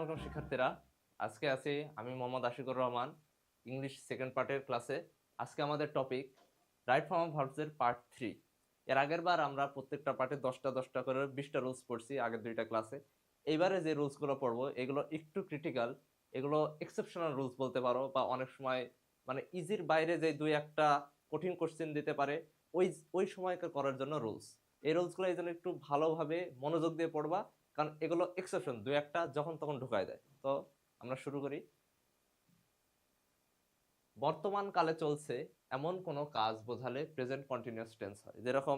আসসালামু আলাইকুম শিক্ষার্থীরা। আজকে আছি আমি মোহাম্মদ আশিকুর রহমান, ইংলিশ সেকেন্ড পার্টের ক্লাসে। আজকে আমাদের টপিক রাইট ফর্ম অফ ভার্বসের পার্ট 3। এর আগের বার আমরা প্রত্যেকটা পার্টে 10টা করে 20টা রুলস পড়ছি আগের দুইটা ক্লাসে। এইবারে যে রুলসগুলো পড়বো এগুলো একটু ক্রিটিক্যাল, এগুলো এক্সেপশনাল রুলস বলতে পারো, বা অনেক সময় মানে ইজির বাইরে যে দুই একটা কঠিন কোশ্চেন দিতে পারে ওই ওই সময়কার করার জন্য রুলস। এই রুলসগুলো এই জন্য একটু ভালোভাবে মনোযোগ দিয়ে পড়বা, কারণ এগুলো এক্সেপশন, দুই একটা যখন তখন ঢুকায় দেয়। তো আমরা শুরু করি। বর্তমান কালে চলছে এমন কোনো কাজ বোঝালে প্রেজেন্ট কন্টিনিউয়াস টেন্স হয়, যেরকম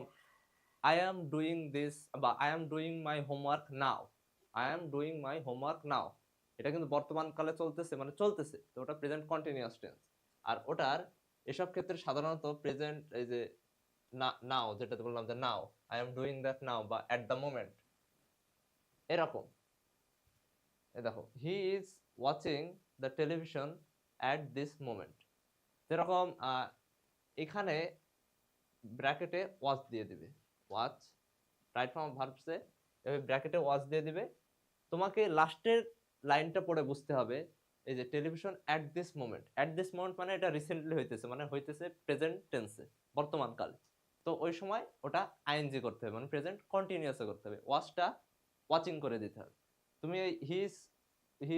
আই অ্যাম ডুইং দিস বা I am doing my homework now. I am doing my homework now, এটা কিন্তু বর্তমান কালে চলতেছে, মানে চলতেছে, তো ওটা প্রেজেন্ট কন্টিনিউয়াস টেন্স। আর ওটার এসব ক্ষেত্রে সাধারণত প্রেজেন্ট, এই যে নাও, যেটাতে বললাম যে now, I am doing that now, বা এট দ্য মোমেন্ট, এরকম। এই দেখো, he is watching the television at this moment. যেরকম এখানে ব্র্যাকেটে ওয়াচ দিয়ে দিবে, ওয়াচ, রাইট ফর্ম ভার্বসে এভাবে ব্র্যাকেটে ওয়াচ দিয়ে দিবে। তোমাকে লাস্টের লাইনটা পড়ে বুঝতে হবে, এই যে television at this moment, at this moment মানে এটা রিসেন্টলি হইতেছে, মানে হইতেছে প্রেজেন্ট টেন্সে, বর্তমান কালে। তো ওই সময় ওটা আইএনজি করতে হবে, মানে প্রেজেন্ট কন্টিনিউয়াসে করতে হবে, ওয়াচটা ওয়াচিং করে দিতে হবে। তুমি হি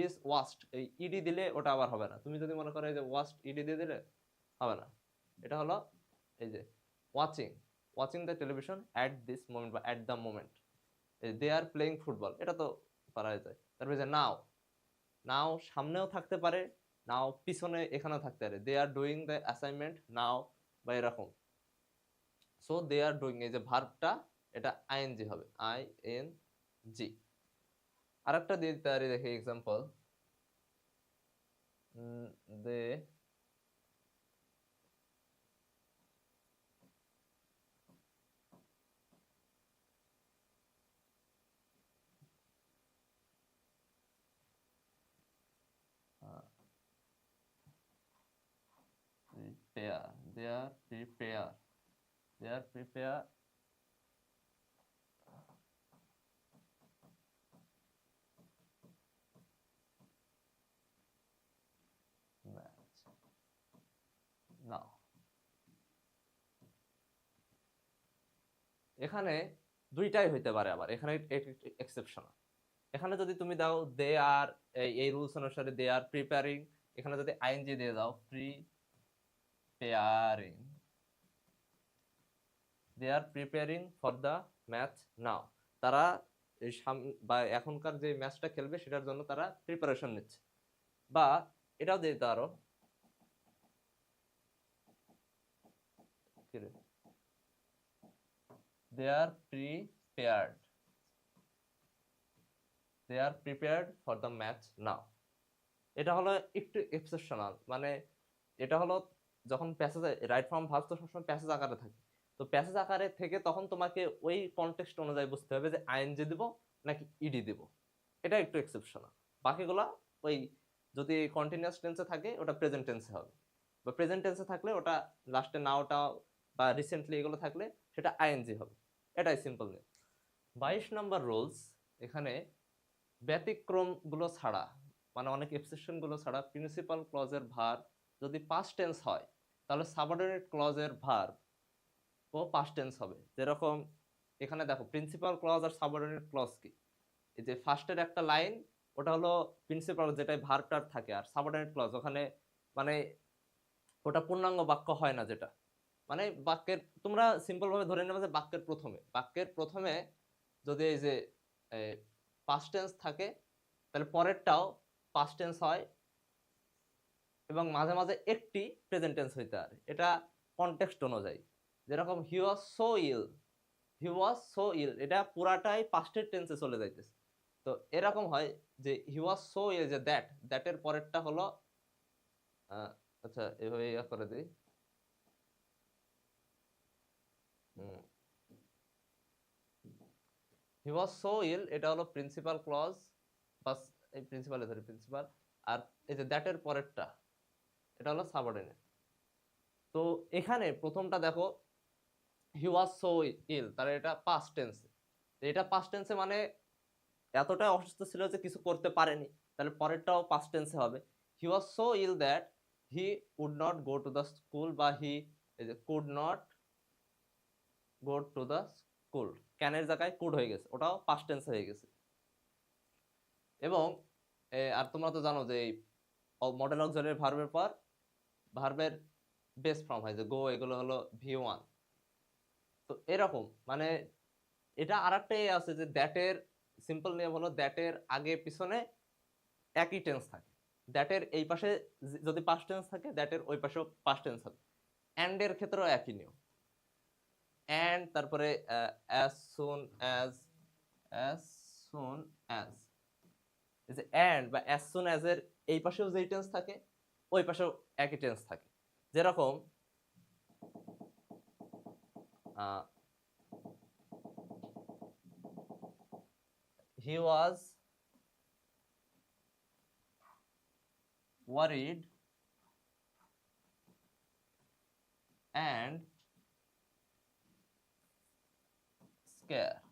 ইজ ওয়াচড এই ইডি দিলে ওটা আবার হবে না। তুমি যদি মনে করো এই যে ওয়াচড ইডি দিয়ে দিলে হবে না। এটা হলো এই যে watching, watching the television at this moment বা at the moment. They are playing football, এটা তো পারা যায়। তারপরে যে নাও, নাও সামনেও থাকতে পারে, নাও পিছনে এখানেও থাকতে পারে। দে আর ডুইং দ্য অ্যাসাইনমেন্ট নাও, বা এরকম। সো দে আর ডুইং, এই যে ভার্বটা এটা আইএনজি হবে, আই এন জি। আরেকটা দিয়ে দিতে পারি, দেখি example. They prepare, they are prepare, they are prepare match now। এখানে দুইটাই হইতে পারে, আবার এখানে এক্সেপশন। এখানে যদি তুমি দাও দে আর, এই রুলস অনুসারে দে আর প্রিপেয়ারিং, এখানে যদি আইএনজি দিয়ে দাও preparing, they are preparing for the match now, তারা এই বা এখনকার যে ম্যাচটা খেলবে সেটার জন্য তারা প্রিপারেশন নিচ্ছে। বা এটাও দিতে পারো, they are prepared, they are prepared for the match now. এটা হলো একটু এক্সেপশনাল, মানে এটা হলো যখন প্যাসেজ, রাইট ফর্ম ভার্ব তো সবসময় প্যাসেজ আকারে থাকে। তো প্যাসেজ আকারে থেকে তখন তোমাকে ওই কনটেক্সট অনুযায়ী বুঝতে হবে যে আইএনজি দিব নাকি ইডি দিব। এটা একটু এক্সেপশনাল। বাকিগুলা ওই, যদি কন্টিনিউয়াস টেন্সে থাকে ওটা প্রেজেন্ট টেন্সে হবে, বা প্রেজেন্ট টেন্সে থাকলে ওটা লাস্টে নাওটা বা রিসেন্টলি এগুলো থাকলে সেটা আইএনজি হবে। এটাই সিম্পল নিয়ম। 22 নম্বর রুলস, এখানে ব্যতিক্রমগুলো ছাড়া, মানে অনেক এক্সেপশন গুলো ছাড়া প্রিন্সিপাল ক্লজের ভার্ব যদি পাস্ট টেন্স হয়, তাহলে সাবঅর্ডিনেট ক্লজের ভার্ব ও পাস্ট টেন্স হবে। যেরকম এখানে দেখো, প্রিন্সিপাল ক্লজ আর সাবঅর্ডিনেট ক্লজ কি, এই যে ফার্স্টের একটা লাইন ওটা হলো প্রিন্সিপাল, যেটাই ভার্বটার থাকে, আর সাবঅর্ডিনেট ক্লজ ওখানে মানে ওটা পূর্ণাঙ্গ বাক্য হয় না, যেটা মানে বাক্যের, তোমরা সিম্পল ভাবে ধরে নেবে যে বাক্যের প্রথমে যদি এই যে পাস্ট টেন্স থাকে, তাহলে পরেরটাও পাস্ট টেন্স হয়, এবং মাঝে মাঝে একটি প্রেজেন্ট টেন্স হইতে পারে, এটা কনটেক্সট অনুযায়ী। যেরকম হি was so ill, he was so ইল, এটা পুরাটাই পাস্টের টেন্সে চলে যাইতেছে। তো এরকম হয় যে হি ওয়াজ সো ইল, যে দ্যাটের পরেরটা হলো আচ্ছা এভাবে ইয়া করে দিই। হি ওয়াজ সো ইল, এটা হলো প্রিন্সিপাল ক্লজ, বাস এই প্রিন্সিপালে ধরে প্রিন্সিপাল। আর এই যে দ্যাটের পরেরটা এটা হলো সাবঅর্ডিনেট। তো এখানে প্রথমটা দেখো, হি ওয়াজ সো ইল, তার এটা পাস্ট টেন্সে। এটা পাস্ট টেন্সে মানে এতটাই অসুস্থ ছিল যে কিছু করতে পারেনি, তাহলে পরেরটাও পাস্ট টেন্সে হবে। He was so ill that he would not go to the school, বা he could not go to the school, ক্যানের জায়গায় কুড হয়ে গেছে, ওটাও পাস্ট টেন্স হয়ে গেছে। এবং আর তোমরা তো জানো যে এই মডেল অক্সিলারি ভার্বের পর ভার্বের বেস ফর্ম হয়, যে গো, এগুলো হলো V1। তো এরকম মানে এটা আরেকটাই আছে যে দ্যাটের সিম্পল নিয়ম হলো দ্যাটের আগে পিছনে একই টেন্স থাকে। দ্যাটের এই পাশে যদি পাস্ট টেন্স থাকে, দ্যাটের ওই পাশেও পাস্ট টেন্স হবে। অ্যান্ড এর ক্ষেত্রেও একই নিয়ম। অ্যান্ড তারপরে as soon as এই যে অ্যান্ড বা as soon as এর এই পাশেও যেই টেন্স থাকে, ওই পাশেও একই টেন্স থাকে। যেরকম he was worried and scared।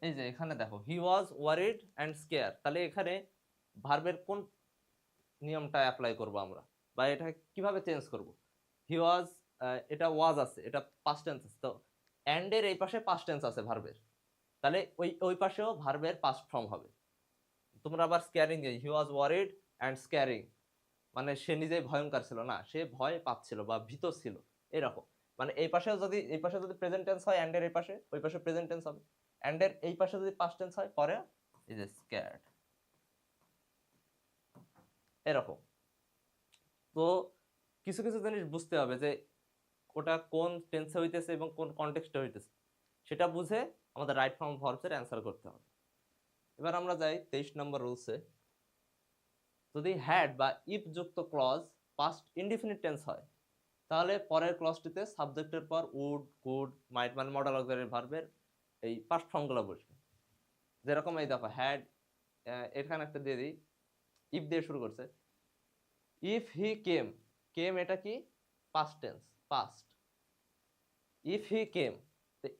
এই যে এখানে দেখো he was worried and scared, তাহলে এখানে ভার্বের কোন নিয়মটা অ্যাপ্লাই করব আমরা, বা এটা কিভাবে চেঞ্জ করব? he was, এটা was আছে, এটা পাস্ট টেন্স আছে, তো and এর এই পাশে পাস্ট টেন্স আছে ভার্বের, তাহলে ওই পাশেও ভার্বের পাস্ট ফর্ম হবে। তোমরা আবার স্ক্যারিং দিয়ে হি ওয়াজ ওয়ারিড অ্যান্ড স্ক্যারিং, মানে সে নিজেই ভয়ঙ্কর ছিল না, সে ভয় পাচ্ছিল বা ভীত ছিল, এরকম। মানে এই পাশে যদি প্রেজেন্ট টেন্স হয় অ্যান্ড এর এই পাশে, ওই পাশে প্রেজেন্ট টেন্স হবে। অ্যান্ড এর এই পাশে যদি পাস্ট টেন্স হয়, পরে এই যে স্ক্যার্ড, এরকম। তো কিছু কিছু জিনিস বুঝতে হবে যে ওটা কোন টেন্সে হইতেছে এবং কোন কনটেক্সটে হইতেছে, সেটা বুঝে আমাদের রাইট ফর্ম ভার্বসের অ্যান্সার করতে হবে। এবার আমরা যাই 23 নম্বর রুলসে। যদি হ্যাড বা ইফ যুক্ত ক্লজ পাস্ট ইনডিফিনিট টেন্স হয়, তাহলে পরের ক্লজটিতে সাবজেক্টের পর উড, কুড, মাইট মানে মডেল অক্সিলারি ভার্বের এই পাস্ট ফর্মগুলো বসবে। যেরকম এই দেখো হ্যাড, এখানে একটা দিয়ে দিই, ইফ দিয়ে শুরু করছে। ইফ হি কেম, এটা কি past tense, past. If he came,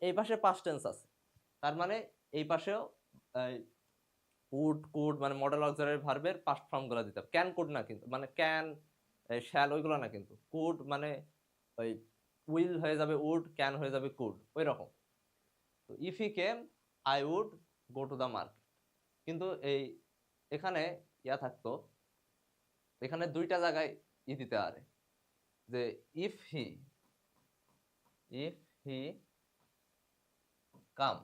এই পাশে পাস্ট টেন্স আছে, তার মানে এই পাশেও উড, কুড মানে মডেল অক্সিলারি ভার্বের পাস্ট ফর্মগুলো দিতে হবে। ক্যান, কুড না কিন্তু, মানে ক্যান, শ্যাল ওইগুলো না কিন্তু। কুড মানে ওই উইল হয়ে যাবে উড, ক্যান হয়ে যাবে কুড, ওই রকম। তো if he came I would go to the market. কিন্তু এখানে ইয়া থাকতো, এখানে দুইটা জায়গায় দিতে পারে, যে if he come,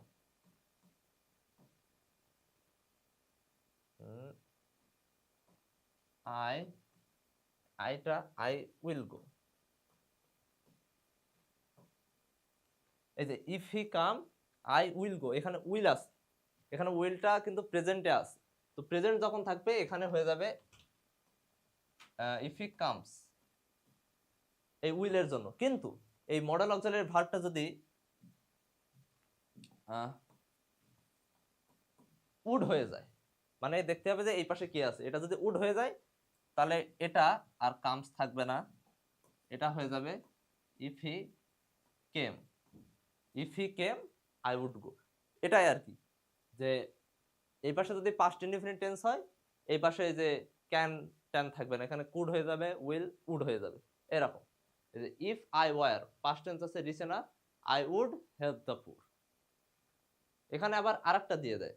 I will go. এই যে if he come I will go, এখানে উইল আছে, এখানে উইলটা কিন্তু প্রেজেন্টে আছে, তো প্রেজেন্ট যখন থাকবে এখানে হয়ে যাবে ইফ হি কামস, এই উইলের জন্য। কিন্তু এই মডেল অক্সিলারি ভার্বটা যদি উড হয়ে যায়, মানে দেখতে হবে যে এই পাশে কি আছে, এটা যদি উড হয়ে যায় তাহলে এটা আর কামস থাকবে না, এটা হয়ে যাবে if he came, I would go. এটাই আর কি, যে এই পাশে যদি পাস্ট ইনডিফিনিট টেন্স হয়, এই পাশে যে ক্যান ট্যান থাকবে না, এখানে কুড হয়ে যাবে, উইল উড হয়ে যাবে, এরকম। If I war, past tense আছে রিসে না, I would help the poor. এখানে আবার আরেকটা দিয়ে দেয়,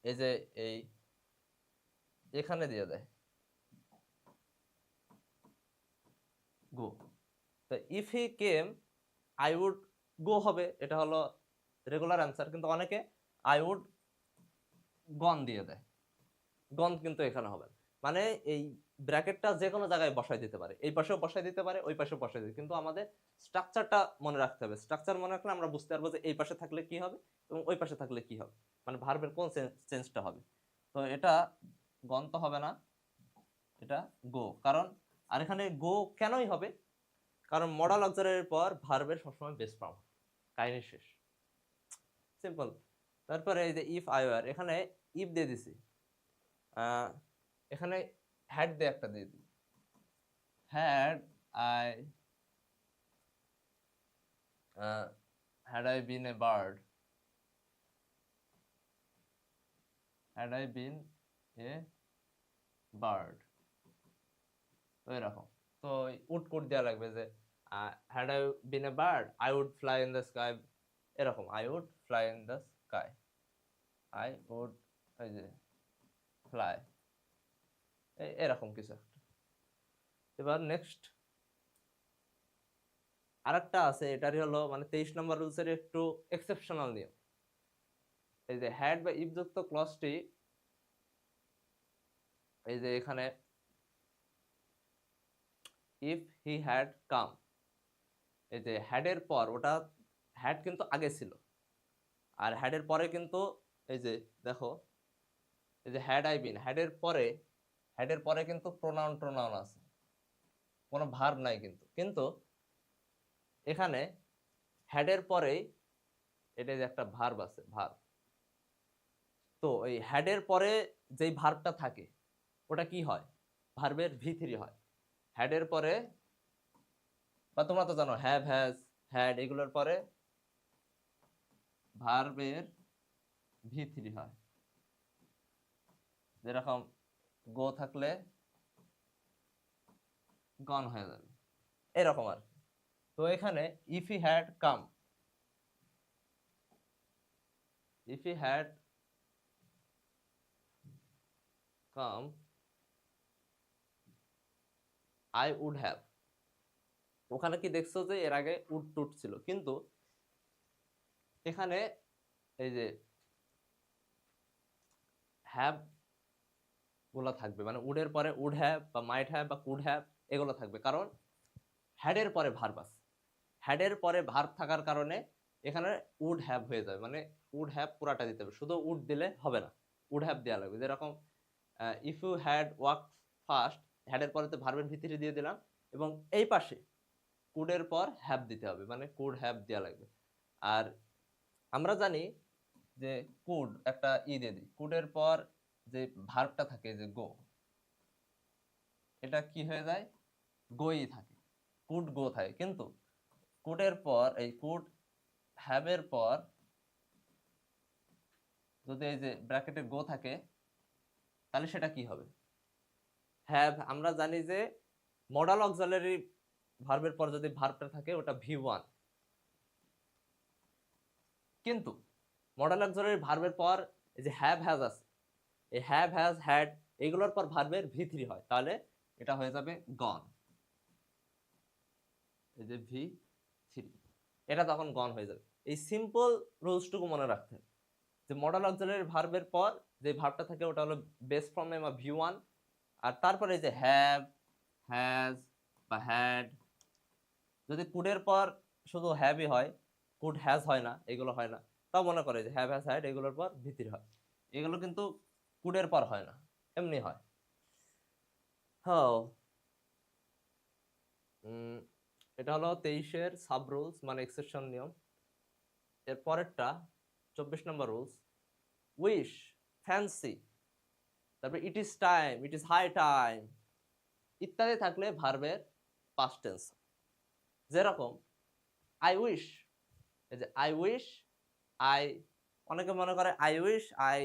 এই যে এখানে দিয়ে দেয় গো। তো if he came I would go হবে, এটা হলো রেগুলার অ্যান্সার। কিন্তু অনেকে আই উড গন দিয়ে দেয়, গন কিন্তু এখানে হবে, মানে এই ব্র্যাকেটটা যে কোনো জায়গায় বসাই দিতে পারে, এই পাশেও বসাই দিতে পারে, ওই পাশেও বসাই দিতে, কিন্তু আমাদের স্ট্রাকচারটা মনে রাখতে হবে। স্ট্রাকচার মনে রাখলে আমরা বুঝতে পারবো যে এই পাশে থাকলে কি হবে এবং ওই পাশে থাকলে কি হবে, মানে ভার্বের কোন চেঞ্জটা হবে। তো এটা গন তো হবে না, এটা গো। কারণ আর এখানে গো কেনই হবে, কারণ মডাল অক্সিলারির পর ভার্বের সবসময় বেস ফর্ম, কাহিনী শেষ, সিম্পল। তারপরে এই যে ইফ আই ওয়ার, এখানে ইফ দিয়ে দিছি, এখানে হ্যাড দিয়ে একটা দিয়ে দিই, had I been a bird, had I been a bird, তো এরকম। তো উড কোড দেওয়া লাগবে যে had I been a bird I would fly in the sky, এরকম I would fly in the sky, I would এই যে fly, এরকম কিছু একটা। এবার নেক্সট আরেকটা আছে, এটারই হলো মানে 23 নম্বর রুলসের একটু এক্সেপশনাল নিয়ম। এই যে হ্যাড বা ইফ যুক্ত ক্লজটি, এই যে এখানে ইফ হি হ্যাড কাম, এই যে হ্যাডের পর, ওটা হ্যাড কিন্তু আগে ছিল, আর হ্যাডের পরে কিন্তু এই যে দেখো এই যে হ্যাড আই বিন, হ্যাডের পরে কিন্তু প্রোনাউন আছে, কোনো ভার্ব নাই কিন্তু, কিন্তু এখানে হ্যাডের পরেই এটা যে একটা ভার্ব আছে, ভার্ব। তো এই হ্যাডের পরে যেই ভার্বটা থাকে ওটা কি হয়, ভার্বের V3 হয়। হ্যাডের পরে, বা তোমরা তো জানো হ্যাভ, হ্যাজ, হ্যাড, এগুলোর পরে ভার্বের V3 হয়। যেরকম গো থাকলে গন হয়ে যাবে, এরকম আর। তো এখানে if he had come, if he had come I would have, ওখানে কি দেখছো যে এর আগে উড টুড ছিল, কিন্তু এখানে এই যে হ্যাভ গুলা থাকবে, মানে উডের পরে উড হ্যাভ বা মাইট হ্যাভ বা কুড হ্যাভ এগুলো থাকবে, কারণ হ্যাডের পরে ভার্ব আছে। হ্যাডের পরে ভার্ব থাকার কারণে এখানে উড হ্যাভ হয়ে যাবে, মানে উড হ্যাভ পুরাটা দিতে হবে, শুধু উড দিলে হবে না, উড হ্যাভ দেওয়া লাগবে। যেরকম if you had walk fast, হ্যাডের পরে তো ভার্বের ভিতরে দিয়ে দিলাম, এবং এই পাশে কুডের পর হ্যাভ দিতে হবে, মানে কুড হ্যাভ দেওয়া লাগবে। আর আমরা জানি যে কুড একটা দিয়ে দিই, কুডের পর যে ভার্বটা থাকে যে গো, এটা কি হয়ে যায়, গোই থাকে, কুড গো থাকে। কিন্তু কুডের পর এই কুড হ্যাভের পর যদি এই যে ব্র্যাকেটে গো থাকে, তাহলে সেটা কি হবে, হ্যাভ। আমরা জানি যে মডাল অক্সিলারি ভার্বের পর যদি ভার্বটা থাকে ওটা V1, কিন্তু মডাল অক্সিলারি ভার্বের পর এই যে হ্যাভ, হ্যাজ আছে, এই হ্যাভ, হ্যাজ, হ্যাড এগুলোর পর ভার্বের V3 হয়, তাহলে এটা হয়ে যাবে গন, এই যে V3, এটা তখন গন হয়ে যাবে। এই সিম্পল রুলসটুকু মনে রাখতে হবে যে মডাল অক্সিলারি ভার্বের পর যে ভার্বটা থাকে ওটা হলো বেস ফর্ম নেম বা V1, আর তারপরে যে হ্যাভ, হ্যাজ বা হ্যাড, যদি কুডের পর শুধু হ্যাভই হয়, কুড হ্যাজ হয় না, এগুলো হয় না, তাও মনে করে যে হ্যাভ, হ্যাজ, হ্যাড এগুলোর পর ভিতরি হয়, এগুলো কিন্তু কুডের পর হয় না, এমনি হয়। হ্যাঁ, এটা হলো 23-এর সাব রুলস মানে এক্সেপশন নিয়ম। এর পরেরটা 24 নম্বর রুলস, উইশ, ফ্যান্সি, তারপরে it is time, it is high time ইত্যাদি থাকলে ভার্বের পাস্ট টেন্স। যেরকম আই উইশ, এই যে আই উইশ, আই, অনেকে মনে করে I wish I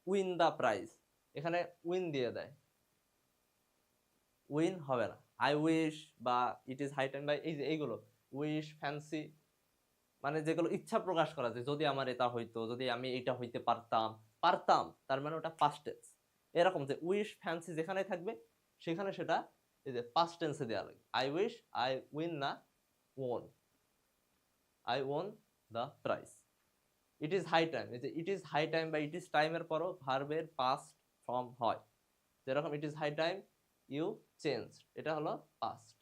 win the prize, এখানে উইন দিয়ে দেয়, উইন হবে না। আই উইশ বা ইট ইজ হাই টাইম বা এই যে এইগুলো উইশ, ফ্যান্সি, মানে যেগুলো ইচ্ছা প্রকাশ করা যায়, যদি আমার এটা হইতো, যদি আমি এটা হইতে পারতাম, পারতাম, তার মানে ওটা পাস্ট টেন্স। এরকম যে উইশ, ফ্যান্সি যেখানে থাকবে সেখানে সেটা এই যে পাস্ট টেন্সে দেওয়া লাগে। আই উইশ আই উইন না won, I won the prize. It is high time, এই যে ইট ইজ হাই টাইম বা ইট ইজ টাইমের পরও ভার্বের পাস্ট ফর্ম হয়। যেরকম it is high time you change, এটা হলো past.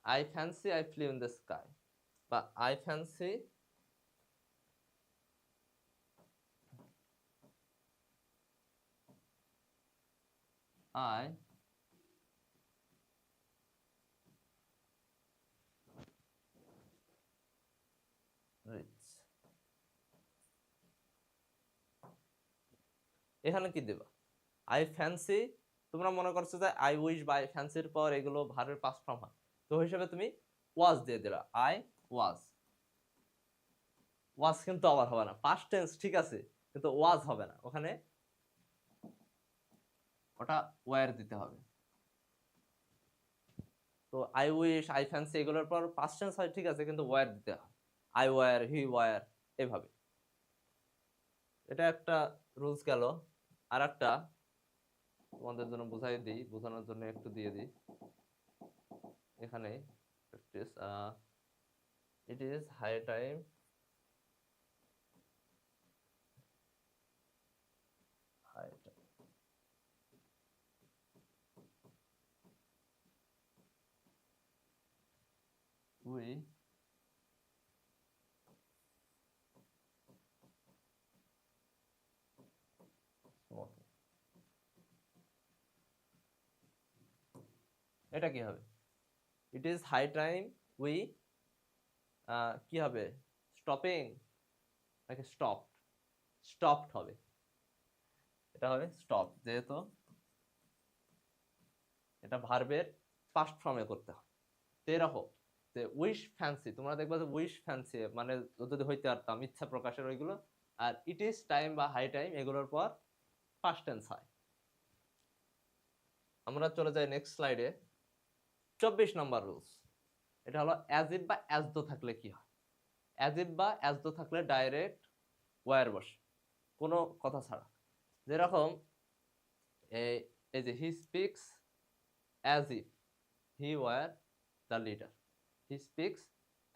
I fancy I flew in the sky, বা আই ফ্যান্সি আই রিচ। এখানে কি দেবা, আই ফ্যান্সি, তোমরা মনে করছো যে আই উইশ বা আই ফ্যান্সির পর এগুলো ভার্বের পাস্ট ফর্ম হয়, তো হিসেবে তুমি ওয়াজ দিয়ে দিলা, আই ওয়াজ। ওয়াজ কিন্তু আবার হবে না, পাস্ট টেন্স ঠিক আছে, কিন্তু ওয়াজ হবে না, ওখানে ওটা ওয়্যার দিতে হবে। তো আই উইশ, আই ফ্যান্সি এগুলোর পর পাস্ট টেন্স হয় ঠিক আছে, কিন্তু ওয়্যার দিতে হয়, আই ওয়্যার, হি ওয়্যার, এভাবে। এটা একটা রুলস গেল। আর একটা তোমাদের জন্য বুঝাই দিই, বোঝানোর জন্য একটু দিয়ে দিই এখানে। It is high time we smoke. এটা কি হবে? It is high time we, কি হবে, স্টপিং নাকি স্টপড? স্টপড হবে, এটা হবে স্টপ, যেহেতু এটা ভার্বের পাস্ট ফর্মে করতে হয়। তো এরকম যে উইশ ফ্যান্সি, তোমরা দেখবা যে উইশ ফ্যান্সি মানে যদি হইতে পারতাম, ইচ্ছা প্রকাশের ওইগুলো। আর ইট ইজ টাইম বা হাই টাইম এগুলোর পর পাস্ট টেন্স হয়। আমরা চলে যাই নেক্সট স্লাইডে। 24 নম্বর রুলস, এটা হলো অ্যাজ ইফ বা অ্যাজ দো থাকলে কি হয়। অ্যাজ ইফ বা অ্যাজ দো থাকলে ডাইরেক্ট ওয়্যার বসে, কোনো কথা ছাড়া। যেরকম এই যে he speaks as if he were the leader, he speaks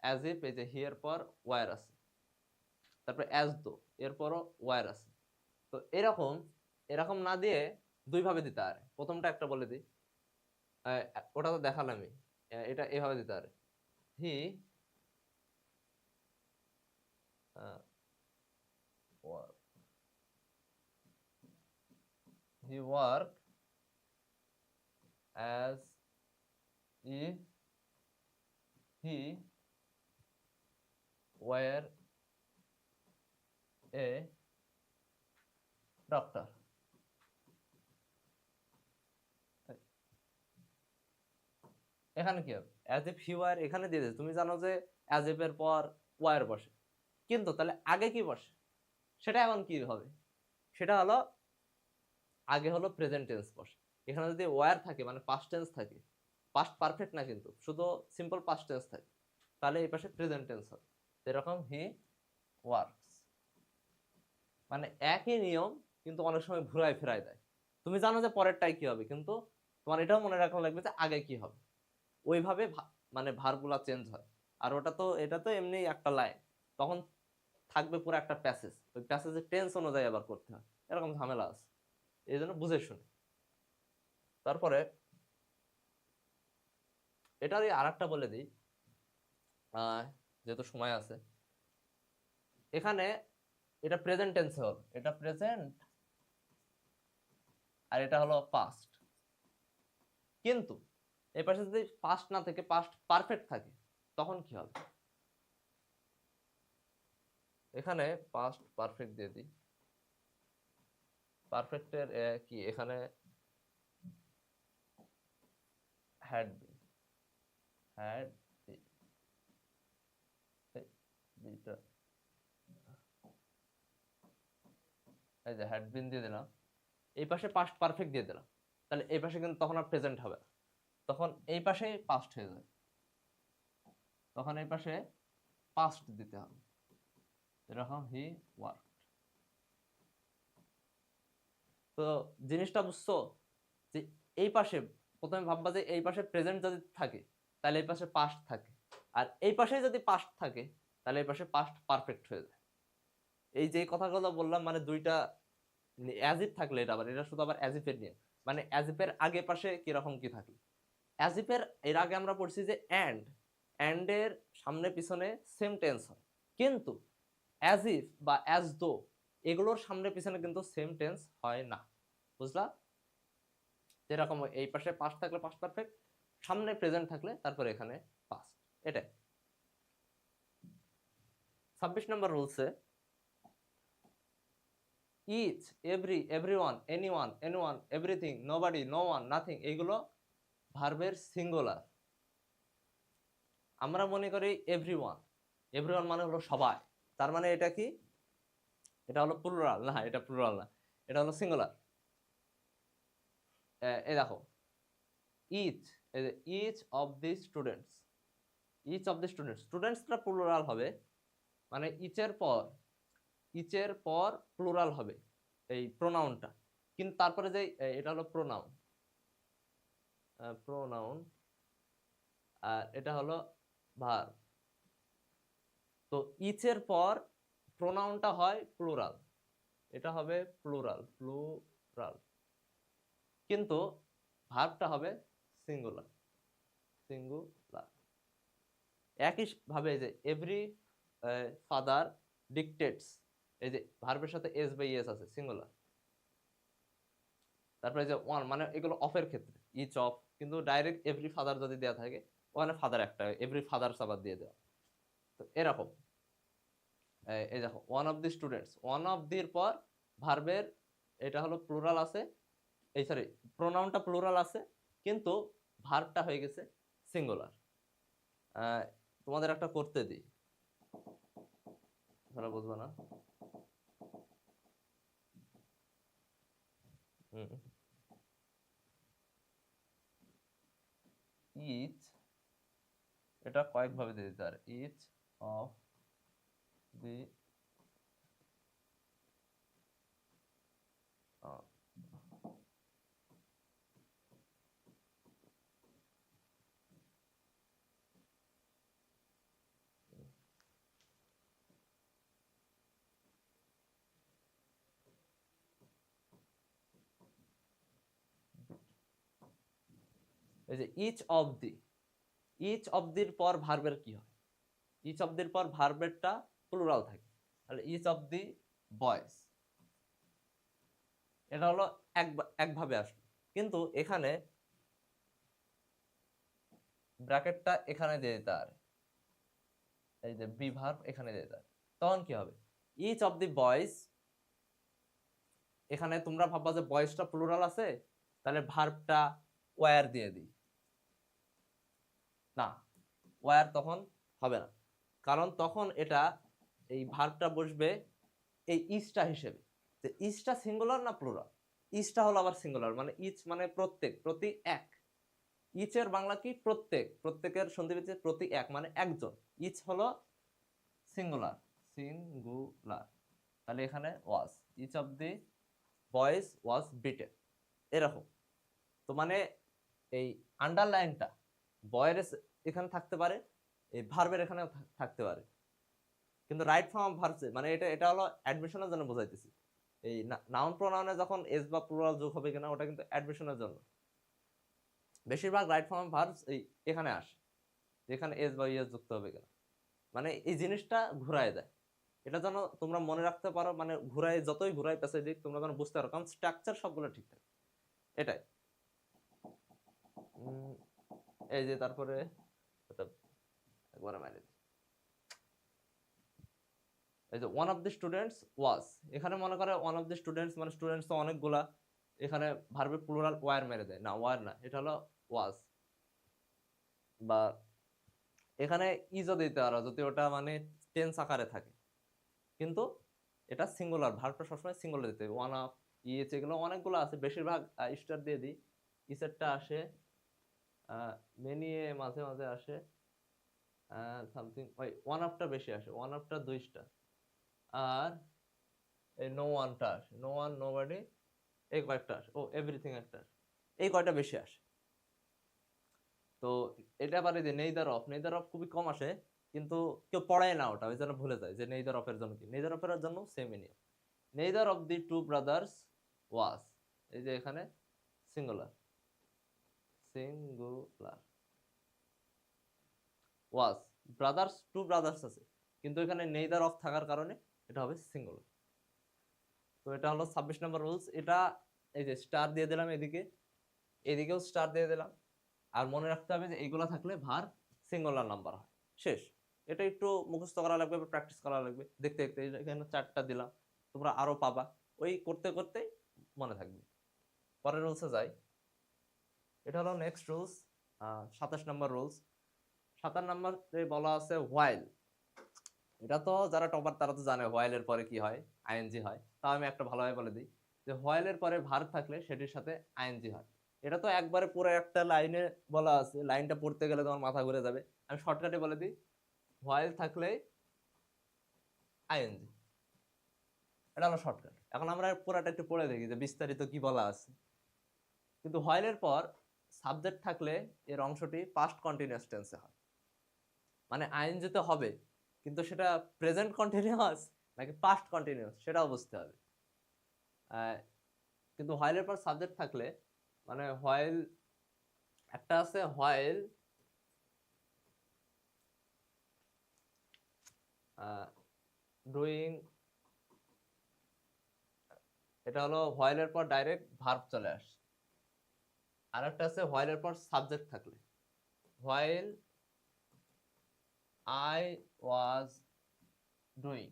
as if, এই যে হি এর পর ওয়্যার আছে, তারপরে অ্যাজ দো এরপরও ওয়্যার আছে। তো এরকম এরকম না দিয়ে দুই ভাবে দিতে পারে। প্রথমটা একটা বলে দিই, ওটা তো দেখালামই, এটা এভাবে দিতে পারে, হি he work as if he were a doctor. এখানে কি হবে, অ্যাজ ইফ হি ওয়্যার এখানে দিয়ে দিয়েছে, তুমি জানো যে অ্যাজ ইফ এর পর ওয়্যার বসে, কিন্তু তাহলে আগে কি বসে সেটা এখন কি হবে, সেটা হলো আগে হলো প্রেজেন্ট টেন্স বসে। এখানে যদি ওয়্যার থাকে মানে পাস্ট টেন্স থাকে, পাস্ট পারফেক্ট না কিন্তু শুধু সিম্পল পাস্ট টেন্স থাকে, তাহলে এই পাশে প্রেজেন্ট টেন্স হবে। এরকম হি ওয়ার্কস, মানে একই নিয়ম কিন্তু অনেক সময় ঘুরায় ফেরায় দেয়। তুমি জানো যে পরেরটাই কি হবে, কিন্তু তোমার এটাও মনে রাখা লাগবে যে আগে কি হবে। ওইভাবে মানে ভার্বগুলা চেঞ্জ হয়। আর ওটা তো এটা তো এমনি একটা লাইন, তখন থাকবে পুরো একটা প্যাসেজ, ওই প্যাসেজের টেন্স অনুযায়ী আবার করতে হয়, এরকম ঝামেলা আছে, এই জন্য বুঝে শুনে। তারপরে এটারই আর একটা বলে দিই, যেহেতু সময় আছে। এখানে এটা প্রেজেন্ট টেন্সে হলো, এটা প্রেজেন্ট আর এটা হলো পাস্ট, কিন্তু এই পাশে যদি পাস্ট না থেকে পাস্ট পারফেক্ট থাকে তখন কি হবে, এখানে পাস্ট পারফেক্ট দিয়ে দিই। পারফেক্টের কি এখানে হ্যাড বি, হ্যাড বি, বিটা, এই যে হ্যাড বিন দিয়ে দিলাম, এই পাশে পাস্ট পারফেক্ট দিয়ে দিলাম, তাহলে এই পাশে কিন্তু তখন আর প্রেজেন্ট হবে না, তখন এই পাশে পাস্ট হয়ে যাবে, তখন এই পাশে পাস্ট দিতে হবে, এরকম হি ওয়ার্ক। তো জিনিসটা বুঝছো যে এই পাশে প্রথমে ভাববা যে এই পাশে প্রেজেন্ট যদি থাকে তাহলে এই পাশে পাস্ট থাকে, আর এই পাশে যদি পাস্ট থাকে তাহলে এই পাশে পাস্ট পারফেক্ট হয়ে যায়। এই যে কথাগুলো বললাম মানে দুইটা অ্যাজ ইফ থাকলে, এটা আবার এটা শুধু আবার অ্যাজ ইফের নিয়ে, মানে অ্যাজ ইফের আগে পাশে কিরকম কি থাকে। অ্যাজ ইফের এর আগে আমরা পড়ছি যে অ্যান্ড এর সামনে পিছনে সেম টেন্স হয়, কিন্তু অ্যাজ ইফ বা অ্যাজ দো এগুলোর সামনে পিছনে কিন্তু সেম টেন্স হয় না, বুঝলা? যেরকম এই পাশে পাস্ট থাকলে পাস্ট পারফেক্ট, সামনে প্রেজেন্ট থাকলে তারপরে এখানে পাস্ট, এটাই। 26 নম্বর রুলসে each, every, everyone, anyone, everything, nobody, no one, nothing এইগুলো ভার্বের সিঙ্গুলার। আমরা মনে করি এভরিওয়ান, এভরিওয়ান মানে হলো সবাই, তার মানে এটা কি এটা হলো প্লুরাল না, এটা প্লুরাল না, এটা হলো সিঙ্গুলার। এই দেখো each, each of the students, each of the students, স্টুডেন্টসটা প্লুরাল হবে, মানে ইচের পর প্লুরাল হবে এই প্রোনাউনটা, কিন্তু তারপরে যে এটা হলো প্রোনাউন, প্রোনাউন, আর এটা হলো ভার্ব। তো ইচের পর প্রোনাউনটা হয় প্লুরাল, এটা হবে প্লুরাল, প্লুরাল, কিন্তু ভার্বটা হবে সিঙ্গুলার, সিঙ্গুলার। একই ভাবে যে এভরি ফাদার ডিকটেটস, এই যে ভার্বের সাথে এস বাই এস আছে, সিঙ্গুলার। তারপরে যে ওয়ান, মানে এগুলো অফের ক্ষেত্রে ইচ অফ, কিন্তু ডাইরেক্ট এভরি ফাদার যদি দেওয়া থাকে ওখানে ফাদার একটা, এভরি ফাদার আবার দিয়ে দেওয়া। তো এরকম এই দেখো one of the students, one of দির পর ভার্বের এটা হলো প্লুরাল আছে, এই সরি প্রোনাউনটা প্লুরাল আছে, কিন্তু ভার্বটা হয়ে গেছে সিঙ্গুলার। তোমাদের একটা করতে দিই, তোমরা বুঝবে না। ইচ, এটা কয়েক ভাবে দিয়ে দিতে পারে, ইচ অফ দি এই যে each of the, each of দির পর ভার্বের কি হয়, ইচ অফ দির পর ভার্বেরটা প্লুরাল থাকে, তাহলে ইচ অফ দি বয়েজ, এটা হলো একভাবে আসলো, কিন্তু এখানে ব্র্যাকেটটা এখানে দিয়ে দিতে পারে, এই যে বি ভার্ব এখানে দিয়ে দিতে পারে, তখন কি হবে, ইচ অফ দি বয়েজ, এখানে তোমরা ভাববা যে বয়েজটা প্লুরাল আছে, তাহলে ভার্বটা ওয়্যার দিয়ে দিই, না ওয়্যার তখন হবে না, কারণ তখন এটা এই ভার্বটা বসবে এই ইচটা হিসেবে, যে ইচটা সিঙ্গুলার না প্লুরাল, ইচটা হলো আবার সিঙ্গুলার, মানে ইচ মানে প্রত্যেক, প্রতি এক, ইচের বাংলা কি প্রত্যেক, প্রত্যেকের সন্ধিবিচ্ছেদ প্রতি এক মানে একজন, ইচ হলো সিঙ্গুলার, সিঙ্গুলার, তাহলে এখানে was, each of the boys was beaten, এরকম। তো মানে এই আন্ডারলাইনটা বয়ের এখানে থাকতে পারে, এই ভার্বের এখানে থাকতে পারে, কিন্তু রাইট ফর্ম অফ ভার্বস মানে এটা হলো অ্যাডমিশনের জন্য বোঝাইতেছি, এই নাউন প্রোনাউনে যখন এস বা প্লুরাল যোগ হবে কিনা ওটা কিন্তু অ্যাডমিশনের জন্য, বেশিরভাগ রাইট ফর্ম অফ ভার্বস এই এখানে আসে, যেখানে এস বা ইএস যুক্ত হবে কিনা, মানে এই জিনিসটা ঘুরায় দেয়, এটা যেন তোমরা মনে রাখতে পারো, মানে ঘুরাই যতই ঘুরাই পেছে দিক তোমরা যেন বুঝতে পারো, কারণ স্ট্রাকচার সবগুলো ঠিক থাকে, এটাই। এই যে তারপরে একবারে মাইনে, এই যে ওয়ান অফ দি স্টুডেন্টস ওয়াজ, এখানে মনে করে ওয়ান অফ দি স্টুডেন্টস মানে স্টুডেন্টস তো অনেকগুলা, এখানে ভার্বের প্লুরাল ওয়ার মেরে দেয়, না ওয়ার না, এটা হলো ওয়াজ, বা এখানে ইজও দিতে পারো যদি ওটা মানে টেন্স আকারে থাকে, কিন্তু এটা সিঙ্গুলার, ভার্বটা সবসময় সিঙ্গুলার দিতে হবে, ওয়ান অফ ইএচ এগুলো অনেকগুলো আছে, বেশিরভাগ স্টার দিয়ে দিই, ইসেরটা আসে, মেনি এ মাঝে মাঝে আসে, সামথিং ওই ওয়ান অফটা বেশি আসে, ওয়ান অফটা 2টা, আর এই নো ওয়ানটা আসে, নো ওয়ান নো বডি, এই কয়েকটা আসে, ও এভরিথিং একটা আসে, এই কয়টা বেশি আসে। তো এটা পারে যে নেইদার অফ, নেইদার অফ খুবই কম আসে, কিন্তু কেউ পড়ায় না ওটা, ওই জন্য ভুলে যায় যে নেইদার অফের জন্য কি, নেইদার অফের জন্য সেম নিয়ম, neither of the two brothers was, এই যে এখানে singular, singular was, brothers two brothers আছে, কিন্তু এখানে নেইদার অফ থাকার কারণে এটা হবে সিঙ্গুলার। তো এটা হলো 26 নম্বর রুলস, এটা এই যে স্টার দিয়ে দিলাম, এদিকে এদিকেও স্টার দিয়ে দিলাম, আর মনে রাখতে হবে যে এইগুলা থাকলে ভার সিঙ্গুলার নাম্বার হয়, শেষ। এটা একটু মুখস্থ করা লাগবে, প্র্যাকটিস করা লাগবে, দেখতে দেখতে এখানে 4টা দিলাম, তোমরা আরো পাবা, ওই করতে করতে মনে থাকবে। পরের রুলসে যাই, এটা হলো নেক্সট রুলস, 27 নম্বর রুলস। 27 নম্বরে বলা আছে হোয়াইল, এটা তো যারা টপার তারা তো জানে হোয়াইলের পরে কি হয়, আইএনজি হয়। তাও আমি একটা ভালোভাবে বলে দিই যে হোয়াইলের পরে ভার্ব থাকলে সেটির সাথে আইএনজি হয়। এটা তো একবারে পুরো একটা লাইনে বলা আছে, লাইনটা পড়তে গেলে তোমার মাথা ঘুরে যাবে। আমি শর্টকাটে বলে দিই, হোয়াইল থাকলে আইএনজি, এটা হলো শর্টকাট। এখন আমরা পুরাটা একটু পড়ে দেখি যে বিস্তারিত কি বলা আছে। কিন্তু হোয়াইলের পর সাবজেক্ট থাকলে এর অংশটি পাস্ট কন্টিনিউয়াস টেন্সে হয়, মানে আইএনজি তো হবে, কিন্তু সেটা প্রেজেন্ট কন্টিনিউয়াস নাকি পাস্ট কন্টিনিউয়াস সেটাও বুঝতে হবে। কিন্তু হোয়াইলের পর সাবজেক্ট থাকলে, মানে হোয়াইল একটা আছে হোয়াইল ডুইং, এটা হলো হোয়াইলের পর ডাইরেক্ট ভার্ব চলে আসে। আর একটা আছে হোয়াইলের পর সাবজেক্ট থাকলে, while I was doing,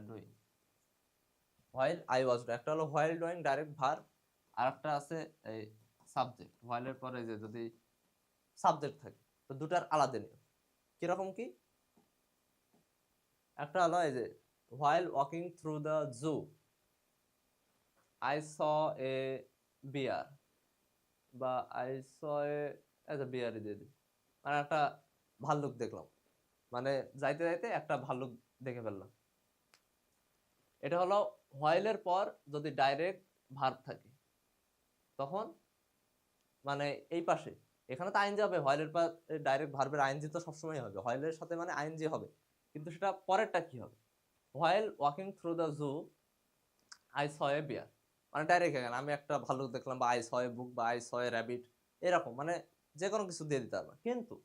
doing, while I was doing, একটা হলো হোয়াইল ডুইং ডাইরেক্ট ভার্ব, আর একটা আছে এই সাবজেক্ট। হোয়াইলের পরে যে যদি সাবজেক্ট থাকে তো দুটার আলাদা নিয়ম। কিরকম কি? একটা হলো এই যে while walking through the zoo I saw a bear, বা I saw a bear দিয়ে দিই, মানে একটা ভাল্লুক দেখলাম, মানে যাইতে যাইতে একটা ভাল্লুক দেখে ফেললাম। এটা হলো হোয়াইলের পর যদি ডাইরেক্ট ভার্ব থাকে তখন, মানে এই পাশে এখানে তো আইএনজি হবে, হোয়াইলের পর ডাইরেক্ট ভার্বের আইএনজি তো সবসময় হবে, হোয়াইলের সাথে মানে আইএনজি হবে, কিন্তু সেটা পরেরটা কি হবে? While walking through the zoo I saw a bear, মানে ডাইরেক্ট এখানে আমি একটা ভাল্লুক দেখলাম, বা আই স এ বুক, বা আই স এ র্যাবিট, এরকম মানে যে কোনো কিছু দিয়ে দিতে পারবে। কিন্তু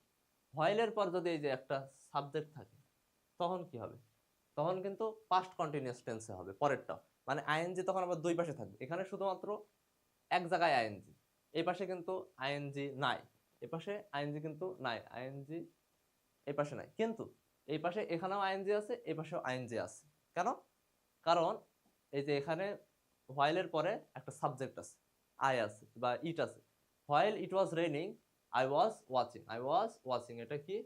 হোয়াইলের পর যদি এই যে একটা সাবজেক্ট থাকে তখন কি হবে? তখন কিন্তু পাস্ট কন্টিনিউয়াস টেন্সে হবে পরেরটা, মানে আইএনজি তখন আবার দুই পাশে থাকবে। এখানে শুধুমাত্র এক জায়গায় আইএনজি, এই পাশে কিন্তু আইএনজি নাই, এ পাশে আইএনজি কিন্তু নাই, আইএনজি এই পাশে নাই, কিন্তু এই পাশে এখানেও আইএনজি আছে, এই পাশেও আইএনজি আছে। কেন? কারণ এই যে এখানে হোয়াইলের পরে একটা সাবজেক্ট আছে, আই আছে বা ইট আছে। While it was raining I was watching, I was watching, এটা কি?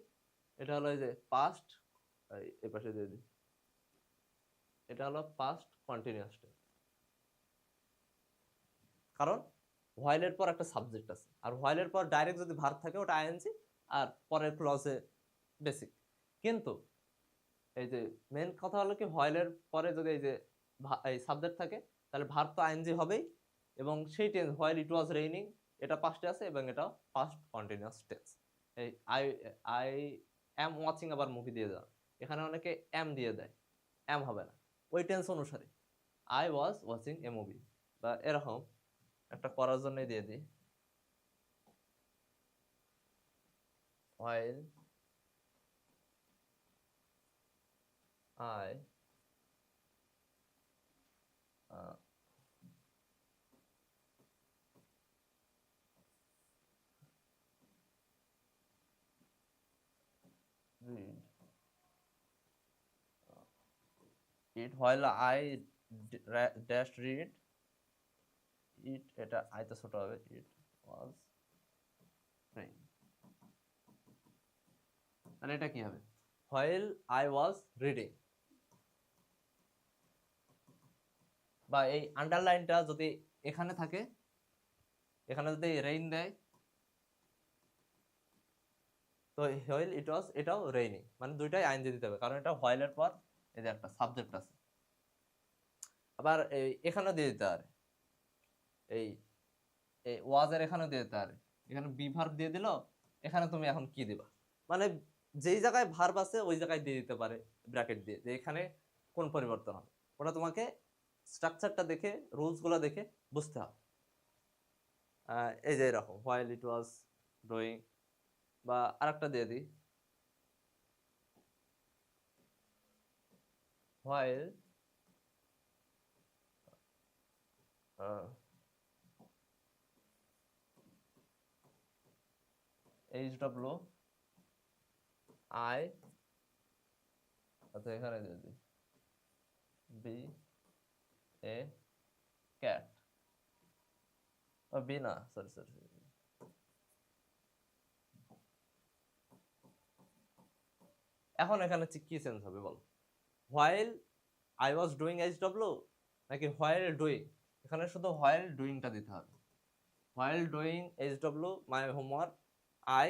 এটা হলো এই যে পাস্ট, এই পাশে দিয়ে দিই, এটা হলো পাস্ট কন্টিনিউয়াস টেন্স। কারণ হোয়াইলের পর একটা সাবজেক্ট আছে, আর হোয়াইলের পর ডাইরেক্ট যদি ভার্ব থাকে ওটা আইএনজি, আর পরের ক্লজে বেসিক। কিন্তু এই যে মেন কথা হলো কি, হোয়াইলের পরে যদি এই যে এই সাবজেক্ট থাকে তাহলে ভার্ব তো আইএনজি হবেই, এবং সেই tense while it was raining এটা পাস্টে আছে, এবং এটা পাস্ট কন্টিনিউয়াস টেন্স। এই আই আই অ্যাম ওয়াচিং আবার মুভি দিয়ে দেওয়া, এখানে অনেকে অ্যাম দিয়ে দেয়, অ্যাম হবে না, ওই টেন্স অনুসারে I was watching a movie, বা এরকম একটা করার জন্যই দিয়ে দিই, while I read it, while I dash read it, এটা আই তো ছোট হবে, it was rain, তাহলে এটা কি হবে? while I was reading, বা এই আন্ডারলাইনটা যদি এখানে থাকে, এখানে যদি রেইন দেয় তো while it was এটাও রেইনিং, মানে দুইটাই আইএনজি দিতে হবে, কারণ এটা while এর পর এই যে একটা সাবজেক্ট আছে। আবার এখানেও দিয়ে দিতে পারে, এই ওয়াজ এর এখানেও দিয়ে দিতে পারে, এখানে বি ভার্ব দিয়ে দিল, এখানে তুমি এখন কি দিবা, মানে যেই জায়গায় ভার্ব আছে ওই জায়গায় দিয়ে দিতে পারে ব্র্যাকেট দিয়ে, যে এখানে কোন পরিবর্তন হবে, ওটা তোমাকে স্ট্রাকচারটা দেখে রুলস গুলো দেখে বুঝতে হবে। এই যে এরকম while it was doing, বা আরেকটা দিয়ে দিই, while HW I, আচ্ছা এখানে দিয়ে দিই বি এ ক্যাট, বি না, সরি সরি, এখন এখানে কি চেঞ্জ হবে বল, while I was doing HW নাকি হোয়াইল ডুইং? এখানে শুধু হোয়াইল ডুইংটা দিতে হবে। While doing HW my homework I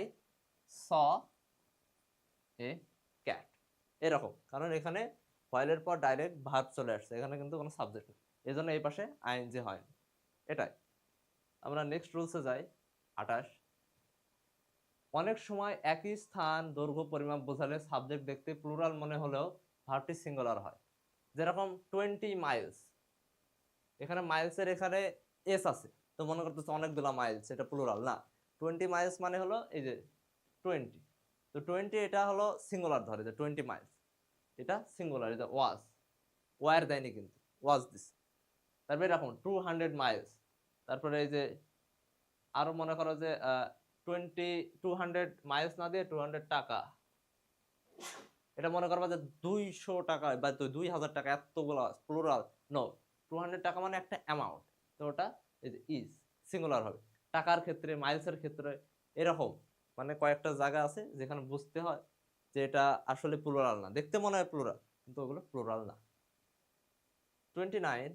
saw a cat, এরকম। কারণ এখানে হোয়াইলের পর ডাইরেক্ট ভার্ব চলে আসছে, এখানে কিন্তু কোনো সাবজেক্ট নেই, এই জন্য এই পাশে আইএনজি হয় না। এটাই। আমরা নেক্সট রুলসে যাই, 28। অনেক সময় একই স্থান দৈর্ঘ্য পরিমাপ বোঝালে সাবজেক্ট দেখতে প্লুরাল মনে হলেও ভার্বটি সিঙ্গুলার হয়। যেরকম 20 মাইলস, এখানে মাইলসের এখানে এস আছে, তো মনে করতেছে অনেকগুলা মাইলস, এটা প্লুরাল না। 20 মাইলস মানে হলো এই যে 20, তো 20 এটা হলো সিঙ্গুলার, ধরে যে 20 মাইলস এটা সিঙ্গুলার, এটা ওয়াজ, ওয়ার দেয়নি কিন্তু, ওয়াজ দিস। তারপরে এরকম 200 মাইলস, তারপরে এই যে আরো মনে করো যে 200 মাইলস না দিয়ে 200 টাকা, এটা মনে করবা যে 200 টাকা বা 2000 টাকা, এতগুলো প্লুরাল নো, 200 টাকা মানে একটা অ্যামাউন্ট, তো ওটা এই যে ইজ সিঙ্গুলার হবে। টাকার ক্ষেত্রে, মাইলসের ক্ষেত্রে এরকম মানে কয়েকটা জায়গা আছে যেখানে বুঝতে হয় যে এটা আসলে প্লুরাল না, দেখতে মনে হয় প্লুরাল কিন্তু ওগুলো প্লুরাল না। 29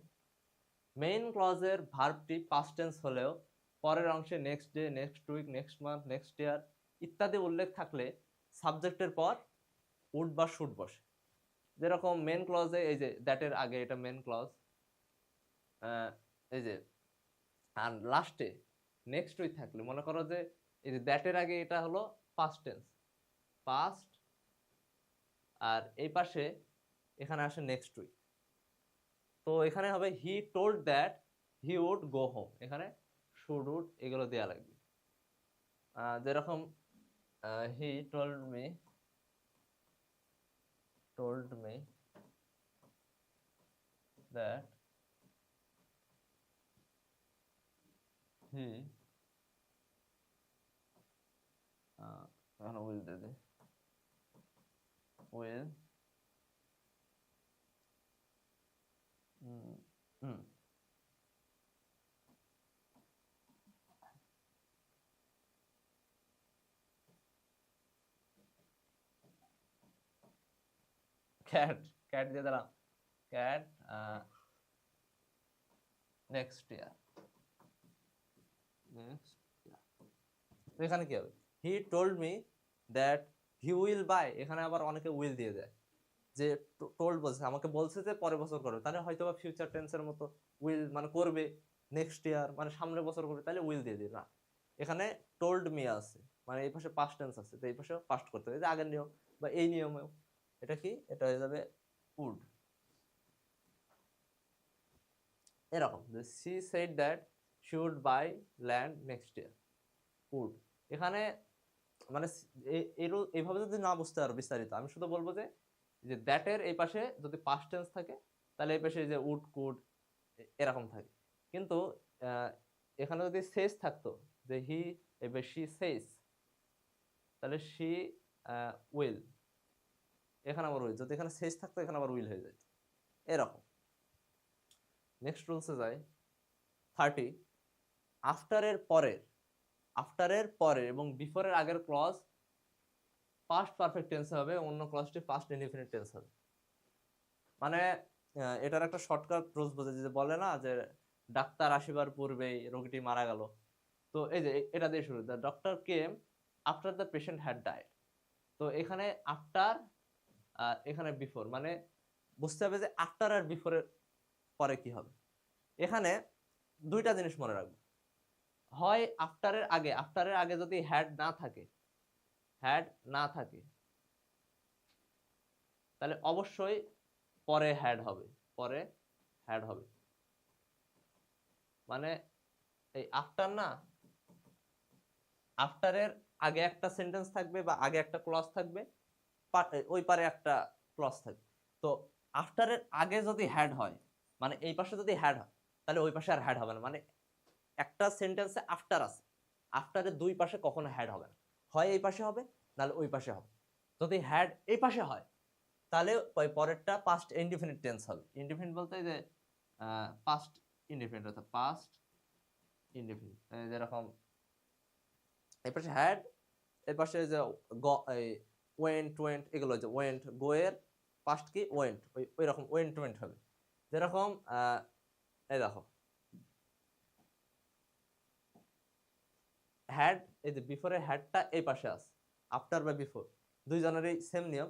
মেইন ক্লজের ভার্বটি পাস্ট টেন্স হলেও পরের অংশে next day, next week, next month, next year ইত্যাদি উল্লেখ থাকলে সাবজেক্টের পর উড বা শুড বসে। যেরকম মেন ক্লজে এই যে দ্যাটের আগে এটা মেন ক্লজ, এই যে, আর লাস্টে নেক্সট উইক থাকলে মনে করো যে এই যে দ্যাটের আগে এটা হলো পাস্ট টেন্স, পাস্ট, আর এই পাশে এখানে আসে নেক্সট উইক, তো এখানে হবে he told that he would go home, এখানে শুড উড এগুলো দেওয়া লাগবে। যেরকম he told me that he এখানে will দিয়ে দে, will ক্যাট, ক্যাট দিয়ে দিলাম, ক্যাট নেক্সট ইয়ার, এখানে কি হবে, he told me that he will buy, এখানে আবার অনেকে উইল দিয়ে দেয়, যে টোল্ড বলছে, আমাকে বলছে যে পরের বছর করবে, তাহলে হয়তো বা ফিউচার টেন্সের মতো উইল মানে করবে, নেক্সট ইয়ার মানে সামনের বছর করবে, তাহলে উইল দিয়ে দিই না। এখানে টোল্ড মি আছে মানে এই পাশে পাস্ট টেন্স আছে, তো এই পাশে পাস্ট করতে হবে, আগের নিয়ম বা এই নিয়মেও এটা কি, এটা হয়ে যাবে উড। এরকম she said that she would by land next year, would. এখানে মানে এইভাবে যদি না বুঝতে পারো বিস্তারিত, আমি শুধু বলবো যে দ্যাটের এই পাশে যদি পাস্ট টেন্স থাকে তাহলে এই পাশে যে উড কুড এরকম থাকে, কিন্তু এখানে যদি সেস থাকতো যে হি এবার শি সেস, তাহলে শি উইল, এখানে আবার উইল, যদি এখানে সেস থাকতো এখানে আবার উইল হয়ে যায়, এরকম। নেক্সট রুলসে যাই, 30 আফটারের পরের এবং বিফোরের আগের ক্লজ পাস্ট পারফেক্ট টেন্স হবে, অন্য ক্লজটি পাস্ট ইনডিফিনিট টেন্স হবে। মানে এটার একটা শর্টকাট রুলস বোঝে, যে বলে না যে ডাক্তার আসিবার পূর্বেই রোগীটি মারা গেল, তো এই যে এটা দিয়ে শুরু, the doctor came after the patient had died, তো এখানে আফটার আর এখানে বিফোর, মানে বুঝতে হবে যে আফটার আর বিফোরের পরে কি হবে। এখানে দুইটা জিনিস মনে রাখবো, হয় আফটারের আগে যদি হ্যাড না থাকে তাহলে অবশ্যই পরে হ্যাড হবে, মানে এই আফটারের আগে একটা সেন্টেন্স থাকবে বা আগে একটা ক্লজ থাকবে, ওই পারে একটা ক্লজ থাকবে, তো আফটারের আগে যদি হ্যাড হয় মানে এই পাশে যদি হ্যাড হয় তাহলে ওই পাশে আর হ্যাড হবে না, মানে একটা সেন্টেন্সে আফটার আছে, আফটারের দুই পাশে কখনো হ্যাড হবে না, হয় এই পাশে হবে নাহলে ওই পাশে হবে। যদি হ্যাড এই পাশে হয় তাহলে ওই পরেরটা পাস্ট ইনডিফিনিট টেন্স হবে। ইনডিফিনিট বলতে যে পাস্ট ইনডিফিনিট, অর্থাৎ পাস্ট ইনডিফিনিট, যেরকম এই পাশে হ্যাড, এর পাশে যে ওয়েন্ট এগুলো যে ওয়েন্ট, গো এর পাস্ট কি ওয়েন্ট, ওই রকম ওয়েন্ট হবে। যেরকম এই দেখো হ্যাড, এই যে বিফোরে হ্যাডটা এই পাশে আছে, আফটার বা বিফোর দুইজনেরই সেম নিয়ম।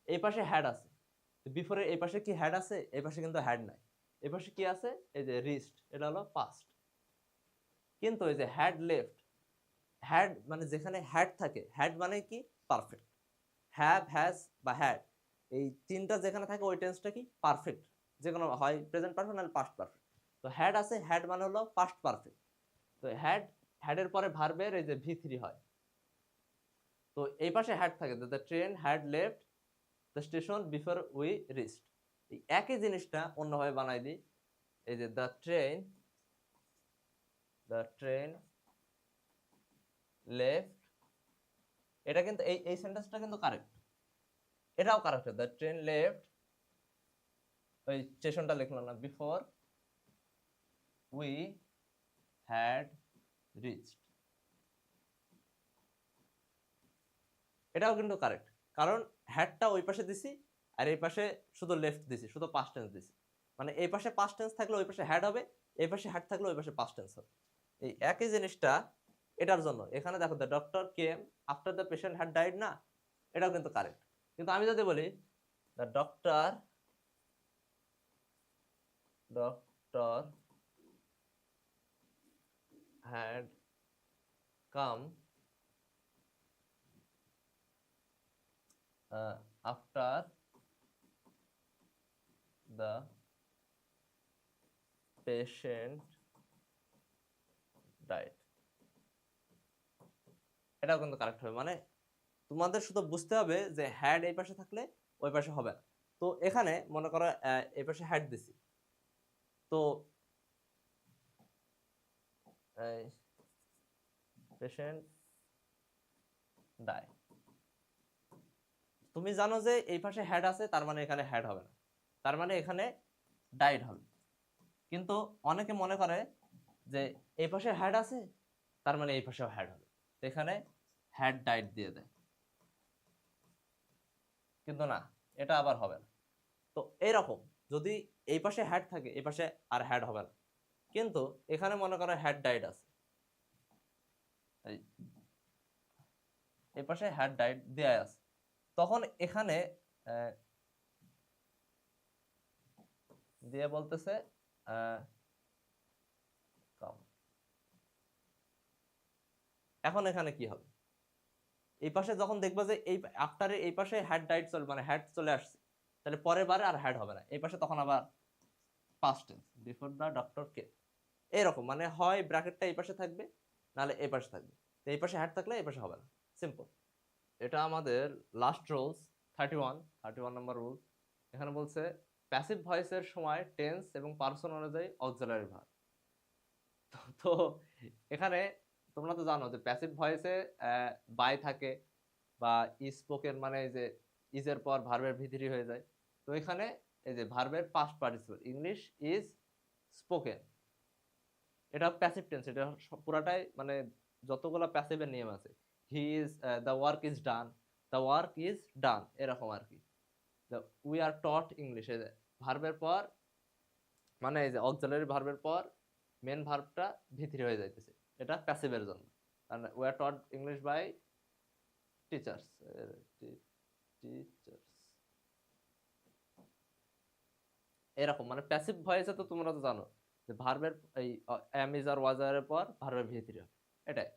এই পাশে হ্যাড আছে, বিফোরে এই পাশে কি হ্যাড আছে, এই পাশে কিন্তু হ্যাড নাই। এই পাশে কি আছে, এই যে রিস্ট, এটা হলো পাস্ট। কিন্তু এই যে হ্যাড লেফট, হ্যাড মানে যেখানে হ্যাড থাকে, হ্যাড মানে কি পারফেক্ট। হ্যাভ, হ্যাজ বা হ্যাড, এই তিনটা যেখানে থাকে ওই টেন্সটা কি পারফেক্ট, যে কোনো হয় প্রেজেন্ট পারফেক্ট নাহলে পাস্ট পারফেক্ট। তো হ্যাড আছে, হ্যাড মানে হলো পাস্ট পারফেক্ট। তো হ্যাডের পরে ভার্বের এই যে V3 হয়। তো এই পাশে হ্যাড থাকে, the train had left the station before we reached. এই একই জিনিসটা অন্যভাবে বানাই দিই, এই যে দ্য ট্রেন লেফট, এটা কিন্তু এই সেন্টেন্সটা কিন্তু কারেক্ট, এটাও কারেক্ট। দ্য ট্রেন লেফট, ওই স্টেশনটা লিখলাম না, বিফোর উই হ্যাড রিচড, এটাও কিন্তু কারেক্ট। কারণ হ্যাডটা ওই পাশে দিছি আর এই পাশে শুধু লেফট দিছি, শুধু পাস্ট টেন্স দিছি। মানে এই পাশে পাস্ট টেন্স থাকলে ওই পাশে হ্যাড হবে, এই পাশে হ্যাড থাকলে ওই পাশে পাস্ট টেন্স হবে। এই একই জিনিসটা এটার জন্য এখানে দেখো, the doctor came after the patient had died না, এটাও কিন্তু কারেক্ট। কিন্তু আমি যদি বলি the doctor had come after the patient died, এটাও কিন্তু কারেক্ট হবে। মানে তোমাদের শুধু বুঝতে হবে যে হ্যাড এই পাশে থাকলে ওই পাশে হবে না। তো এখানে মনে করো এই পাশে হ্যাড দিছি, তো পেশেন্ট ডাই, তুমি জানো যে এই পাশে হ্যাড আছে, তার মানে এখানে হ্যাড হবে না, তার মানে এখানে ডাইড হবে। কিন্তু অনেকে মনে করে যে এই পাশে হ্যাড আছে, তার মানে এই পাশেও হ্যাড হবে, এখানে হ্যাড ডাইড দিয়ে দেয়। কিন্তু না, এটা আবার হবে না। তো এইরকম যদি এই পাশে হ্যাড থাকে, এই পাশে আর হ্যাড হবে না। কিন্তু এখানে মনে করো হ্যাড ডাইড আছে, এই পাশে হ্যাড ডাইড দেয়া আছে, তখন এখানে দিয়ে বলতেছে এখন এখানে কি হবে, এই পাশে যখন দেখবা যে এই আফটারে এই পাশে হ্যাড ডাইড চলে, মানে হ্যাড চলে আসছে, তাহলে পরের বারে আর হ্যাড হবে না, এই পাশে তখন আবার past tense before the doctor কে, এরকম। মানে হয় ব্র্যাকেটটা এই পাশে থাকবে, নাহলে এই পাশে থাকবে। তো এই পাশে হ্যাড থাকলে এই পাশে হবে না, সিম্পল। এটা আমাদের লাস্ট রুলস 31 নম্বর রুল। এখানে বলছে প্যাসিভ ভয়েসের সময় টেন্স এবং পারসন অনুযায়ী অক্সিলারি ভার্ব। তো এখানে তোমরা তো জানো যে প্যাসিভ ভয়েসে বাই থাকে বা স্পোকেন, মানে যে ইজের পর ভার্বের ভিতরি হয়ে যায়। তো এখানে এই যে ভার্বের past participle, English is spoken, এটা প্যাসিভ টেন্স, এটা পুরাটাই মানে যতগুলো প্যাসিভের নিয়ম আছে, he is, the work is done, the work is done, এরকম আর কি। উই আর টট ইংলিশ, ভার্বের পর মানে এই যে অক্সিলারি ভার্বের পর মেন ভার্বটা ভিতরি হয়ে যাইতেছে, এটা প্যাসিভের জন্য। মানে we are taught English by teachers, এরকম। মানে প্যাসিভ ভয়েসে তো তোমরা তো জানো যে ভার্বের এই এম ইজ আর ওয়াজ এর পর ভার্বের ভিতরি হবে, এটাই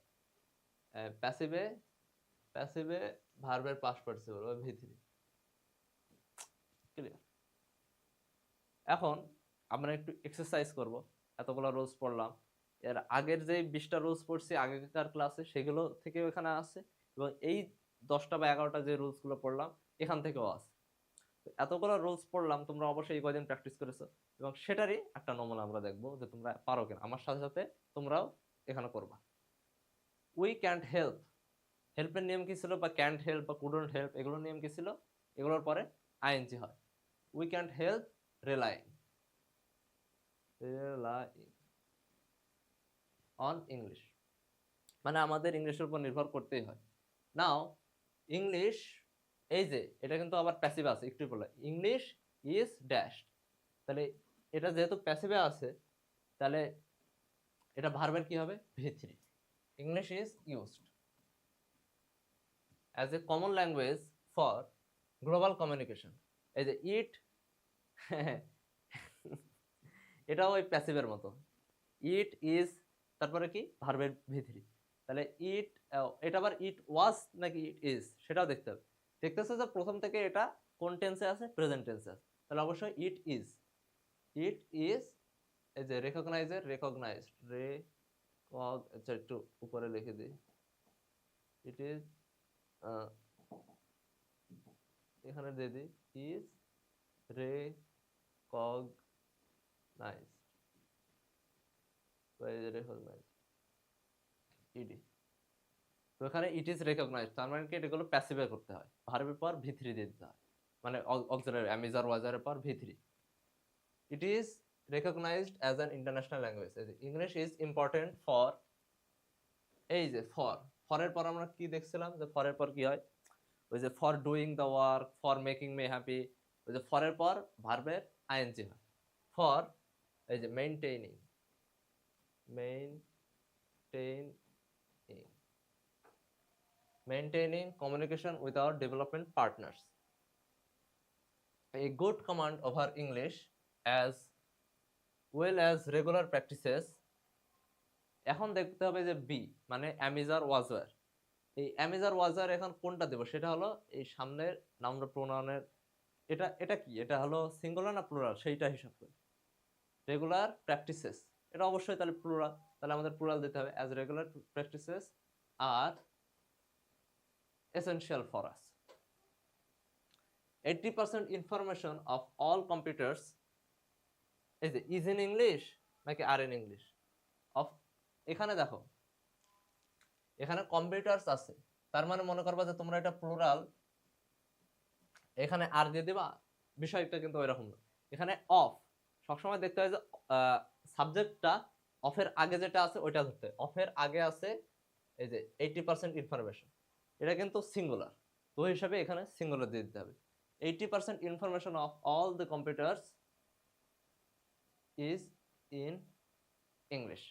প্যাসিভে ভার্বের পাস্ট পার্টিসিপল বা ভিতরি। ক্লিয়ার? এখন আমরা একটু এক্সারসাইজ করব। এতগুলো রুলস পড়লাম, এর আগের যে 20টা রুলস পড়ছি আগেকার ক্লাসে, সেগুলো থেকেও এখানে আছে, এবং এই 10টা বা 11টা যে রুলস গুলো পড়লাম এখান থেকেও আছে। এতগুলো রুলস পড়লাম, তোমরা অবশ্যই এই কয়দিন প্র্যাকটিস করেছো, এবং সেটারই একটা নমুনা আমরা দেখবো যে তোমরা পারো কিনা। আমার সাথে সাথে তোমরাও এখানে করবা। উই ক্যান্ট হেল্প, হেল্পের নিয়ম কি ছিল, বা ক্যান্ট হেল্প বা কুডন্ট হেল্প, এগুলোর নিয়ম কি ছিল? এগুলোর পরে আইএনজি হয়। We can't help relying on English, মানে আমাদের ইংলিশের উপর নির্ভর করতেই হয়। নাও ইংলিশ এই যে এটা কিন্তু আবার প্যাসিভ আছে, একটু বলে ইংলিশ ইজ ড্যাশ, তাহলে এটা যেহেতু প্যাসিভে আছে তাহলে এটা ভার্বের কি হবে V3। English is used as a common language for global communication. এই যে ইট এটাও ওই প্যাসিভের মতো, ইট ইজ তারপরে কি ভার্বের V3, তাহলে ইট এটা আবার ইট ওয়াজ নাকি ইট ইজ সেটাও দেখতে হবে। দেখতেছে যে প্রথম থেকে এটা কোন টেন্সে আছে, প্রেজেন্ট টেন্সে আছে, তাহলে অবশ্যই ইট ইজ। ইট ইজ এই যে রেকগনাইজের রেকগনাইজড আচ্ছা একটু উপরে লিখে দিই, ইট ইজ এখানে দিয়ে দিই ইজ রেকগনাইজড, ইডি। তো এখানে ইট ইজ রেকগনাইজড, তার মানে কি এটাগুলো প্যাসিভে করতে হয়, ভার্বের পর V3 দিয়ে দিতে হয়, মানে অক্সিলারি অ্যামিজার ওয়াজারের পর V3। It is recognized as an international language. English is important for, এই যে ফরের পর আমরা কি দেখছিলাম যে ফরের পর কি হয়, ওই যে for doing the work, for making me happy, ওই যে ফরের পর ভার্বের আইএনজি হয়। ফর এই যে maintaining communication with our development partners, a good command over English as well as regular practices। এখন দেখতে হবে যে বি মানে অ্যামিজার ওয়াজার, এই অ্যামিজার ওয়াজার এখন কোনটা দেব, সেটা হলো এই সামনের নাউন প্রোনাউনের, এটা কি, এটা হলো সিঙ্গুলার না প্লুরাল সেইটা হিসাব করে। রেগুলার প্র্যাকটিসেস এটা অবশ্যই তাহলে প্লুরাল, তাহলে আমাদের প্লুরাল দিতে হবে, as regular practices are essential for us। 80% information of all computers is in English নাকি আর ইন ইংলিশ অফ, এখানে দেখো এখানে কম্পিউটারস আছে, তার মানে মনে করবা যে তোমরা এটা প্লুরাল, এখানে আর দিয়ে দিবা, বিষয়টা কিন্তু ওইরকম না। এখানে অফ সবসময় দেখতে হয় যে সাবজেক্টটা অফের আগে যেটা আছে ওইটা ধরতে হয়, অফের আগে আছে এই যে 80% ইনফরমেশন, এটা কিন্তু সিঙ্গুলার, তো হিসাবে এখানে সিঙ্গুলার দিয়ে দিতে হবে। 80% information of all the computers is in English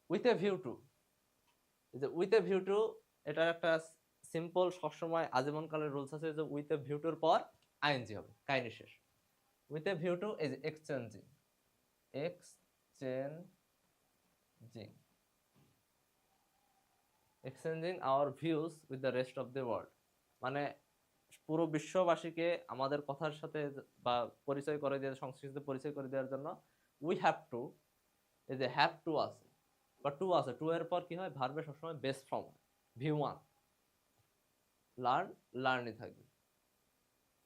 with a view to. With a view to এটার একটা সিম্পল সবসময় আজীবনকালের রুলস আছে যে উইথ এ ভিউ টুর পর আইএনজি হবে, কাহিনী শেষ। With a view to is exchanging hour views with the rest of the world, মানে পুরো বিশ্ববাসীকে আমাদের কথার সাথে বা পরিচয় করে দিয়ে, সংস্কৃতিতে পরিচয় করে দেওয়ার জন্য উই হ্যাভ টু, এই যে হ্যাভ টু আছে বা টু আছে, টু এর পর কি হয় ভার্বে সবসময় বেস ফর্ম হয়, ভিউ ওয়ান, লার্নই থাকবে,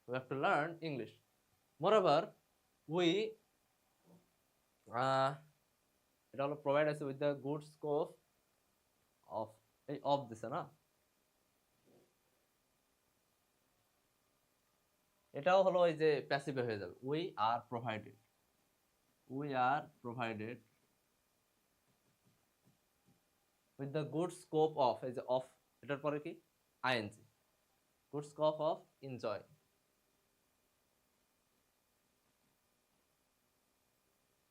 we have to learn English. Moreover, we এটা হলো প্রোভাইড আছে with the good scope of, এই অফ দিছে না, এটাও হলো ওই যে প্যাসিভে হয়ে যাবে, we are provided with the good scope of, এই যে অফ এটার পরে কি ING, good scope of enjoy.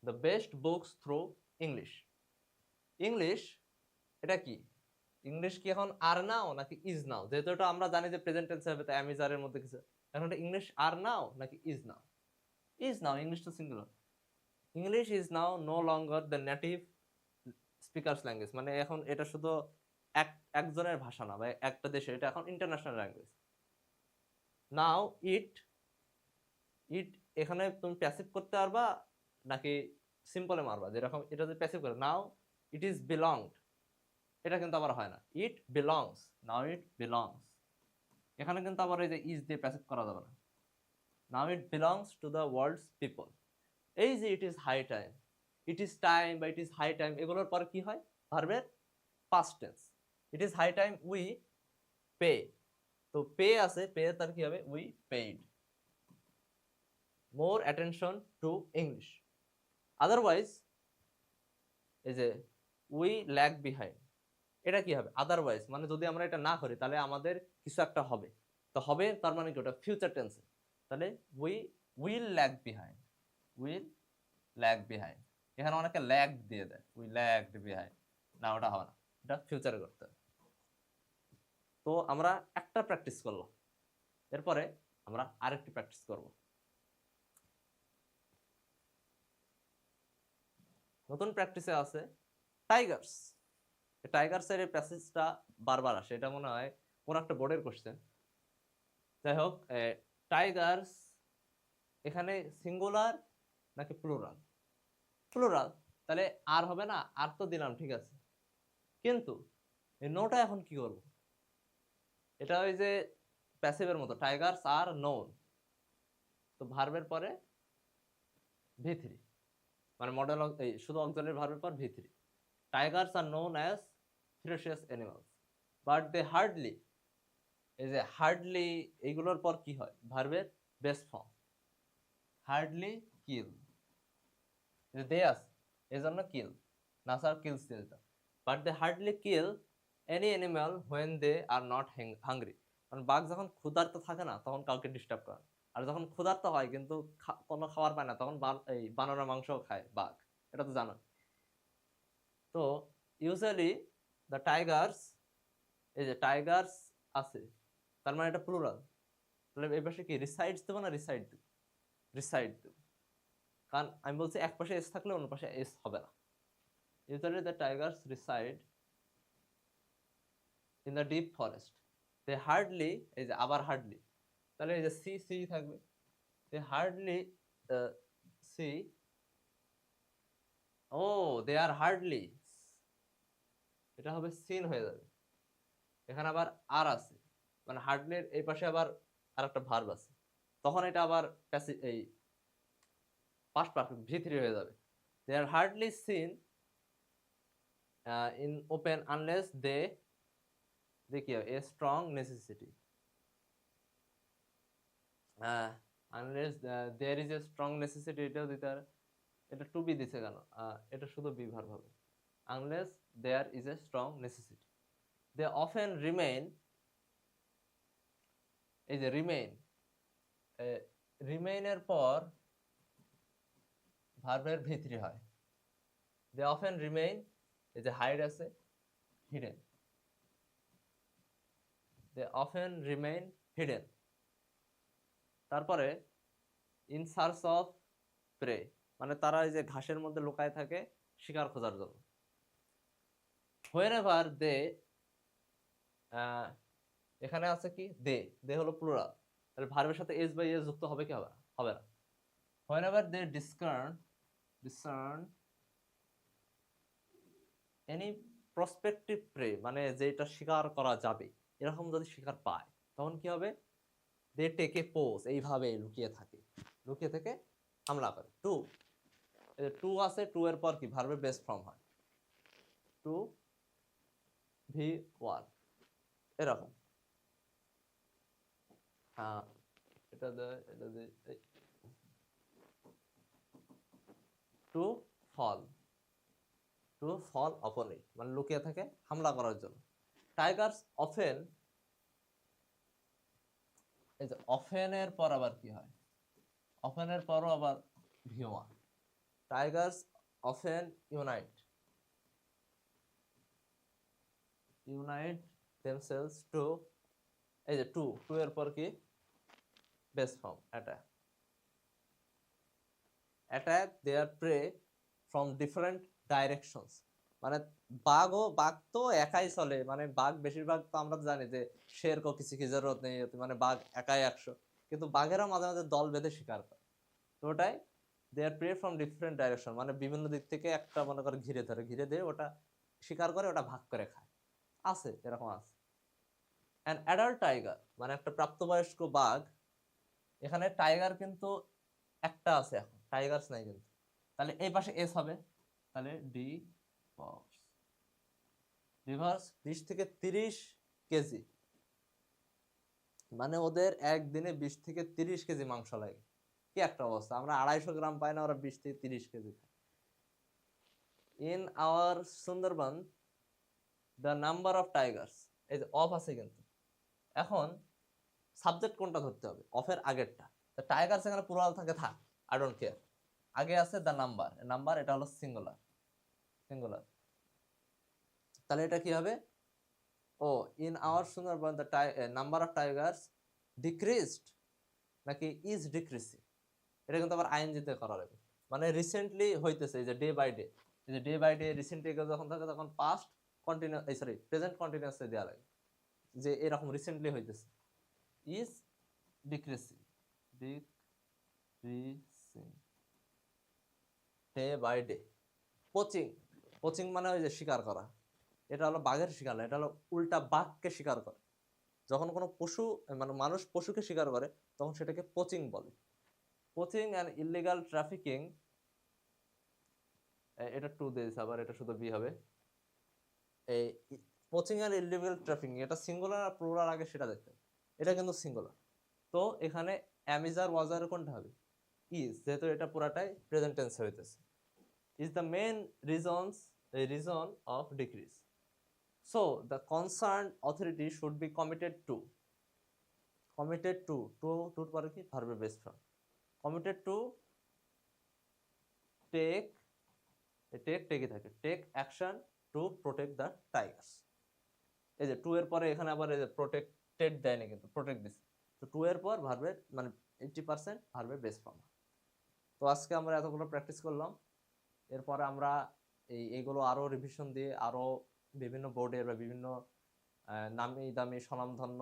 The best books through English, English এটা কি, ইংলিশ কি এখন আর নাও নাকি ইজ নাও, যেহেতু এটা আমরা জানি যে প্রেজেন্ট টেন্স হবে তাই অ্যামিজার এর মধ্যে কিছু, এখন এটা ইংলিশ আর নাও নাকি ইজ নাও, ইংলিশ তো singular, English is now no longer the native speakers language, মানে এখন এটা শুধু একজনের ভাষা না বা একটা দেশের, এটা এখন ইন্টারন্যাশনাল ল্যাঙ্গুয়েজ। নাও ইট এখানে তুমি প্যাসিভ করতে পারবা নাকি সিম্পলে মারবা, যেরকম এটা যদি প্যাসিভ করে নাও ইট ইজ বিলংড, এটা কিন্তু আবার হয় না, ইট বিলংস, নাও ইট বিলংস, এখানে কিন্তু আবার এই যে ইজ দিয়ে প্যাসিভ করা যাবে না, now it belongs to the world's people. এই যে it is high time, it is time বা ইট ইজ হাই টাইম, এগুলোর পর কি হয় ভার্বের past tense, it is high time we pay, তো পে আছে, পে তার কি হবে we paid. More attention to English, otherwise এই যে উই ল্যাগ বিহাইন্ড, এটা কি হবে আদারওয়াইজ, মানে যদি আমরা এটা না করি তাহলে আমাদের কিছু একটা হবে। তো হবে তার মানে কি ওটা ফিউচার টেন্সে, তাহলে we will lag behind, will lag behind. এখানে অনেকে ল্যাগ দিয়ে দেয়, উই ল্যাগড বিহাইন্ড, না ওটা হবে না, এটা ফিউচারে করতে হবে। তো আমরা একটা প্র্যাকটিস করলাম, এরপরে আমরা আরেকটি প্র্যাকটিস করব। নতুন প্র্যাকটিসে আছে টাইগার্স। টাইগার্সের এই প্যাসেজটা বারবার আসে, এটা মনে হয় কোন একটা বোর্ডের কোশ্চেন। যাই হোক, টাইগার্স এখানে সিঙ্গুলার নাকি প্লুরাল? প্লুরাল, তাহলে আর হবে না, আর তো দিলাম ঠিক আছে, কিন্তু এই নোটা এখন কি করব? এটা ওই যে প্যাসিভের মতো, টাইগার্স আর নোন, তো ভার্বের পরে ভি3, মানে মডেল শুধু অক্সিলারি ভার্বের পর ভি3। Tigers are known as ferocious animals but they hardly, এই যে হার্ডলি এইগুলোর পর কি হয় ভার্বের base form, hardly kill, they আছে এই জন্য কিল, না স্যার কিলস দিয়ে দিতাম, but they hardly kill any animal when they are not hungry. কারণ বাঘ যখন ক্ষুধার্ত থাকে না তখন কাউকে ডিস্টার্ব করে, আর যখন ক্ষুধার্ত হয় কিন্তু কোনো খাবার পায় না তখন এই বানরের মাংস খায় বাঘ, এটা তো জানো। তো ইউজুয়ালি দ্য টাইগার্স, এই যে টাইগার্স আছে তার মানে এটা প্লুরাল, তাহলে এই পাশে কি রিসাইডস দেবো না রিসাইড দেব? রিসাইড দেব, কারণ আমি বলছি এক পাশে এস থাকলে অন্য পাশে এস হবে না। Usually the tigers reside in the deep forest. They hardly, এই যে আবার হার্ডলি, তাহলে এই যে সি সি থাকবে, they hardly see, oh they are hardly, এটা হবে সিন হয়ে যাবে। এখানে আবার আর আছে, মানে হার্ডলির এই পাশে আবার আর একটা ভার্ব আছে, তখন এটা আবার এই পাস্ট পারফেক্ট ভি3 হয়ে যাবে। they are hardly seen in open unless they দেখিও a strong necessity, unless there is a strong necessity, এটাও দিতে পারে, এটা টু বি দিছে কেন, এটা শুধু বি ভার্ব হবে, unless there is a strong necessity they often remain, এই যে রিমেইন, রিমেইনের পর ভার্বের ভি3 হয়, they often remain, এই যে হাইড আছে hidden, they often remain hidden। তারপরে ইন সার্চ অফ প্রে, মানে তারা এই যে ঘাসের মধ্যে লুকায় থাকে শিকার খোঁজার জন্য। whenever they, এখানে আছে কি দে, দে হলো প্লুরাল, তাহলে ভার্বের সাথে এস বাই এস যুক্ত হবে কি হবে না? হবে না। whenever they discern any prospective prey, মানে যেটা শিকার করা যাবে এরকম যদি শিকার পায় তখন কি হবে? দে টেক এ পোজ, এইভাবে লুকিয়ে থাকে, লুকিয়ে থেকে হামলা করে। টু, টু আছে, টু এর পর কি ভার্বের বেস ফর্ম হয় টু ভি1, এরকম। হ্যাঁ এটা to fall, to fall upon it, মানে লুকিয়ে থাকে হামলা করার জন্য। টাইগার্স অফেন, এই যে অফেনের পর আবার কি হয়? অফেনের পরও আবার V one, tigers often unite themselves to, এই যে টু, টু এর পর কি base form attack their prey from different directions, মানে বাঘ তো একাই চলে, মানে বাঘ বেশিরভাগ তো আমরা জানি যে শের কো কিসি কি জরুরত নেই, মানে বাঘ একাই 100, কিন্তু বাঘেরা মাঝে মাঝে দল বেঁধে শিকার করে। তো ওটাই দেয়ার প্রে ফ্রম ডিফারেন্ট ডাইরেকশন, মানে বিভিন্ন দিক থেকে একটা মনে করে ঘিরে ধরে, ঘিরে দিয়ে ওটা শিকার করে, ওটা ভাগ করে খায়, আছে এরকম আছে। অ্যান অ্যাডাল্ট টাইগার, মানে একটা প্রাপ্তবয়স্ক বাঘ, এখানে টাইগার কিন্তু একটা আছে, এখন টাইগার্স নাই কিন্তু, তাহলে এই পাশে এস হবে, তাহলে ডি রিভার্স 20 থেকে 30 কেজি, মানে ওদের একদিনে 20 থেকে 30 কেজি মাংস লাগে। কি একটা অবস্থা, আমরা 250 গ্রাম পাই না, ওরা 20 থেকে 30 কেজি খায়। In our Sundarban the number of Tigers, এই যে অফ আছে কিন্তু, এখন সাবজেক্ট কোনটা ধরতে হবে, অফের আগেরটা। টাইগার্স এখানে প্লুরাল থাকে, থাক, আই ডোন্ট কেয়ার। আগে আছে দ্য নাম্বার, নাম্বার এটা হলো সিঙ্গুলার, সিঙ্গুলার, তাহলে এটা কি হবে, ও in our Sundarban the number of tigers decreased নাকি ইজ ডিক্রিজিং, এটা কিন্তু আবার আইএনজি তে করা লাগবে, মানে রিসেন্টলি হইতেছে, এই যে ডে বাই ডে, এই যে ডে বাই ডে রিসেন্টলি যখন থাকে তখন পাস্ট কন্টিনিউয়াস, এই সরি প্রেজেন্ট কন্টিনিউয়াসে দেওয়া লাগে, যে এরকম রিসেন্টলি হইতেছে, is decreasing, decreasing day by day. Poaching, poaching মানে ওই যে শিকার করা, এটা হলো বাঘের শিকার না, এটা হলো উল্টা বাঘকে শিকার করে। যখন কোনো পশু, মানে মানুষ পশুকে শিকার করে তখন সেটাকে পোচিং বলে। পোচিং অ্যান্ড ইলিগাল ট্রাফিকিং, এটা টু দিস, আবার এটা শুধু বি হবে। এই পোচিং অ্যান্ড ইলিগাল ট্রাফিকিং, এটা সিঙ্গুলার আর প্লুরাল আগে সেটা দেখতে হবে, এটা কিন্তু সিঙ্গুলার। তো এখানে অ্যামিজার ওয়াজার কোনটা হবে, ইজ, যেহেতু এটা পুরাটাই প্রেজেন্ট টেন্স হইতেছে, is the main reason of decrease. So the concerned authority should be committed to পরে কি verb based form, committed to take থাকে, take action to protect the tigers। এই যে টু এর পরে এখানে আবার এই যে protected দেয় না, কিন্তু protect দিছে, তো টু এর পর ভার্বের মানে 80% ভার্বের বেস ফর্ম। তো আজকে আমরা এতগুলো প্র্যাকটিস করলাম, এরপরে আমরা এইগুলো আরো রিভিশন দিয়ে আরো বিভিন্ন বোর্ডের বা বিভিন্ন নামি দামি স্বনামধন্য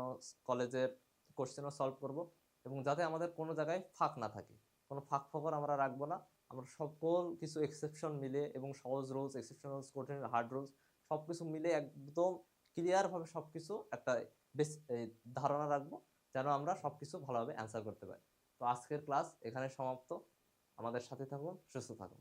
কলেজের কোশ্চেনও সলভ করব, এবং যাতে আমাদের কোনো জায়গায় ফাঁক না থাকে, কোনো ফাঁক ফোকর আমরা রাখবো না। আমরা সকল কিছু এক্সেপশন মিলে এবং সহজ রুলস, এক্সেপশন রুলস, কঠিন হার্ড রুলস সব কিছু মিলে একদম ক্লিয়ার ভাবে সবকিছু একটা বেশ ধারণা রাখবো, যেন আমরা সবকিছু ভালোভাবে অ্যান্সার করতে পারি। তো আজকের ক্লাস এখানে সমাপ্ত, আমাদের সাথে থাকুন, সুস্থ থাকুন।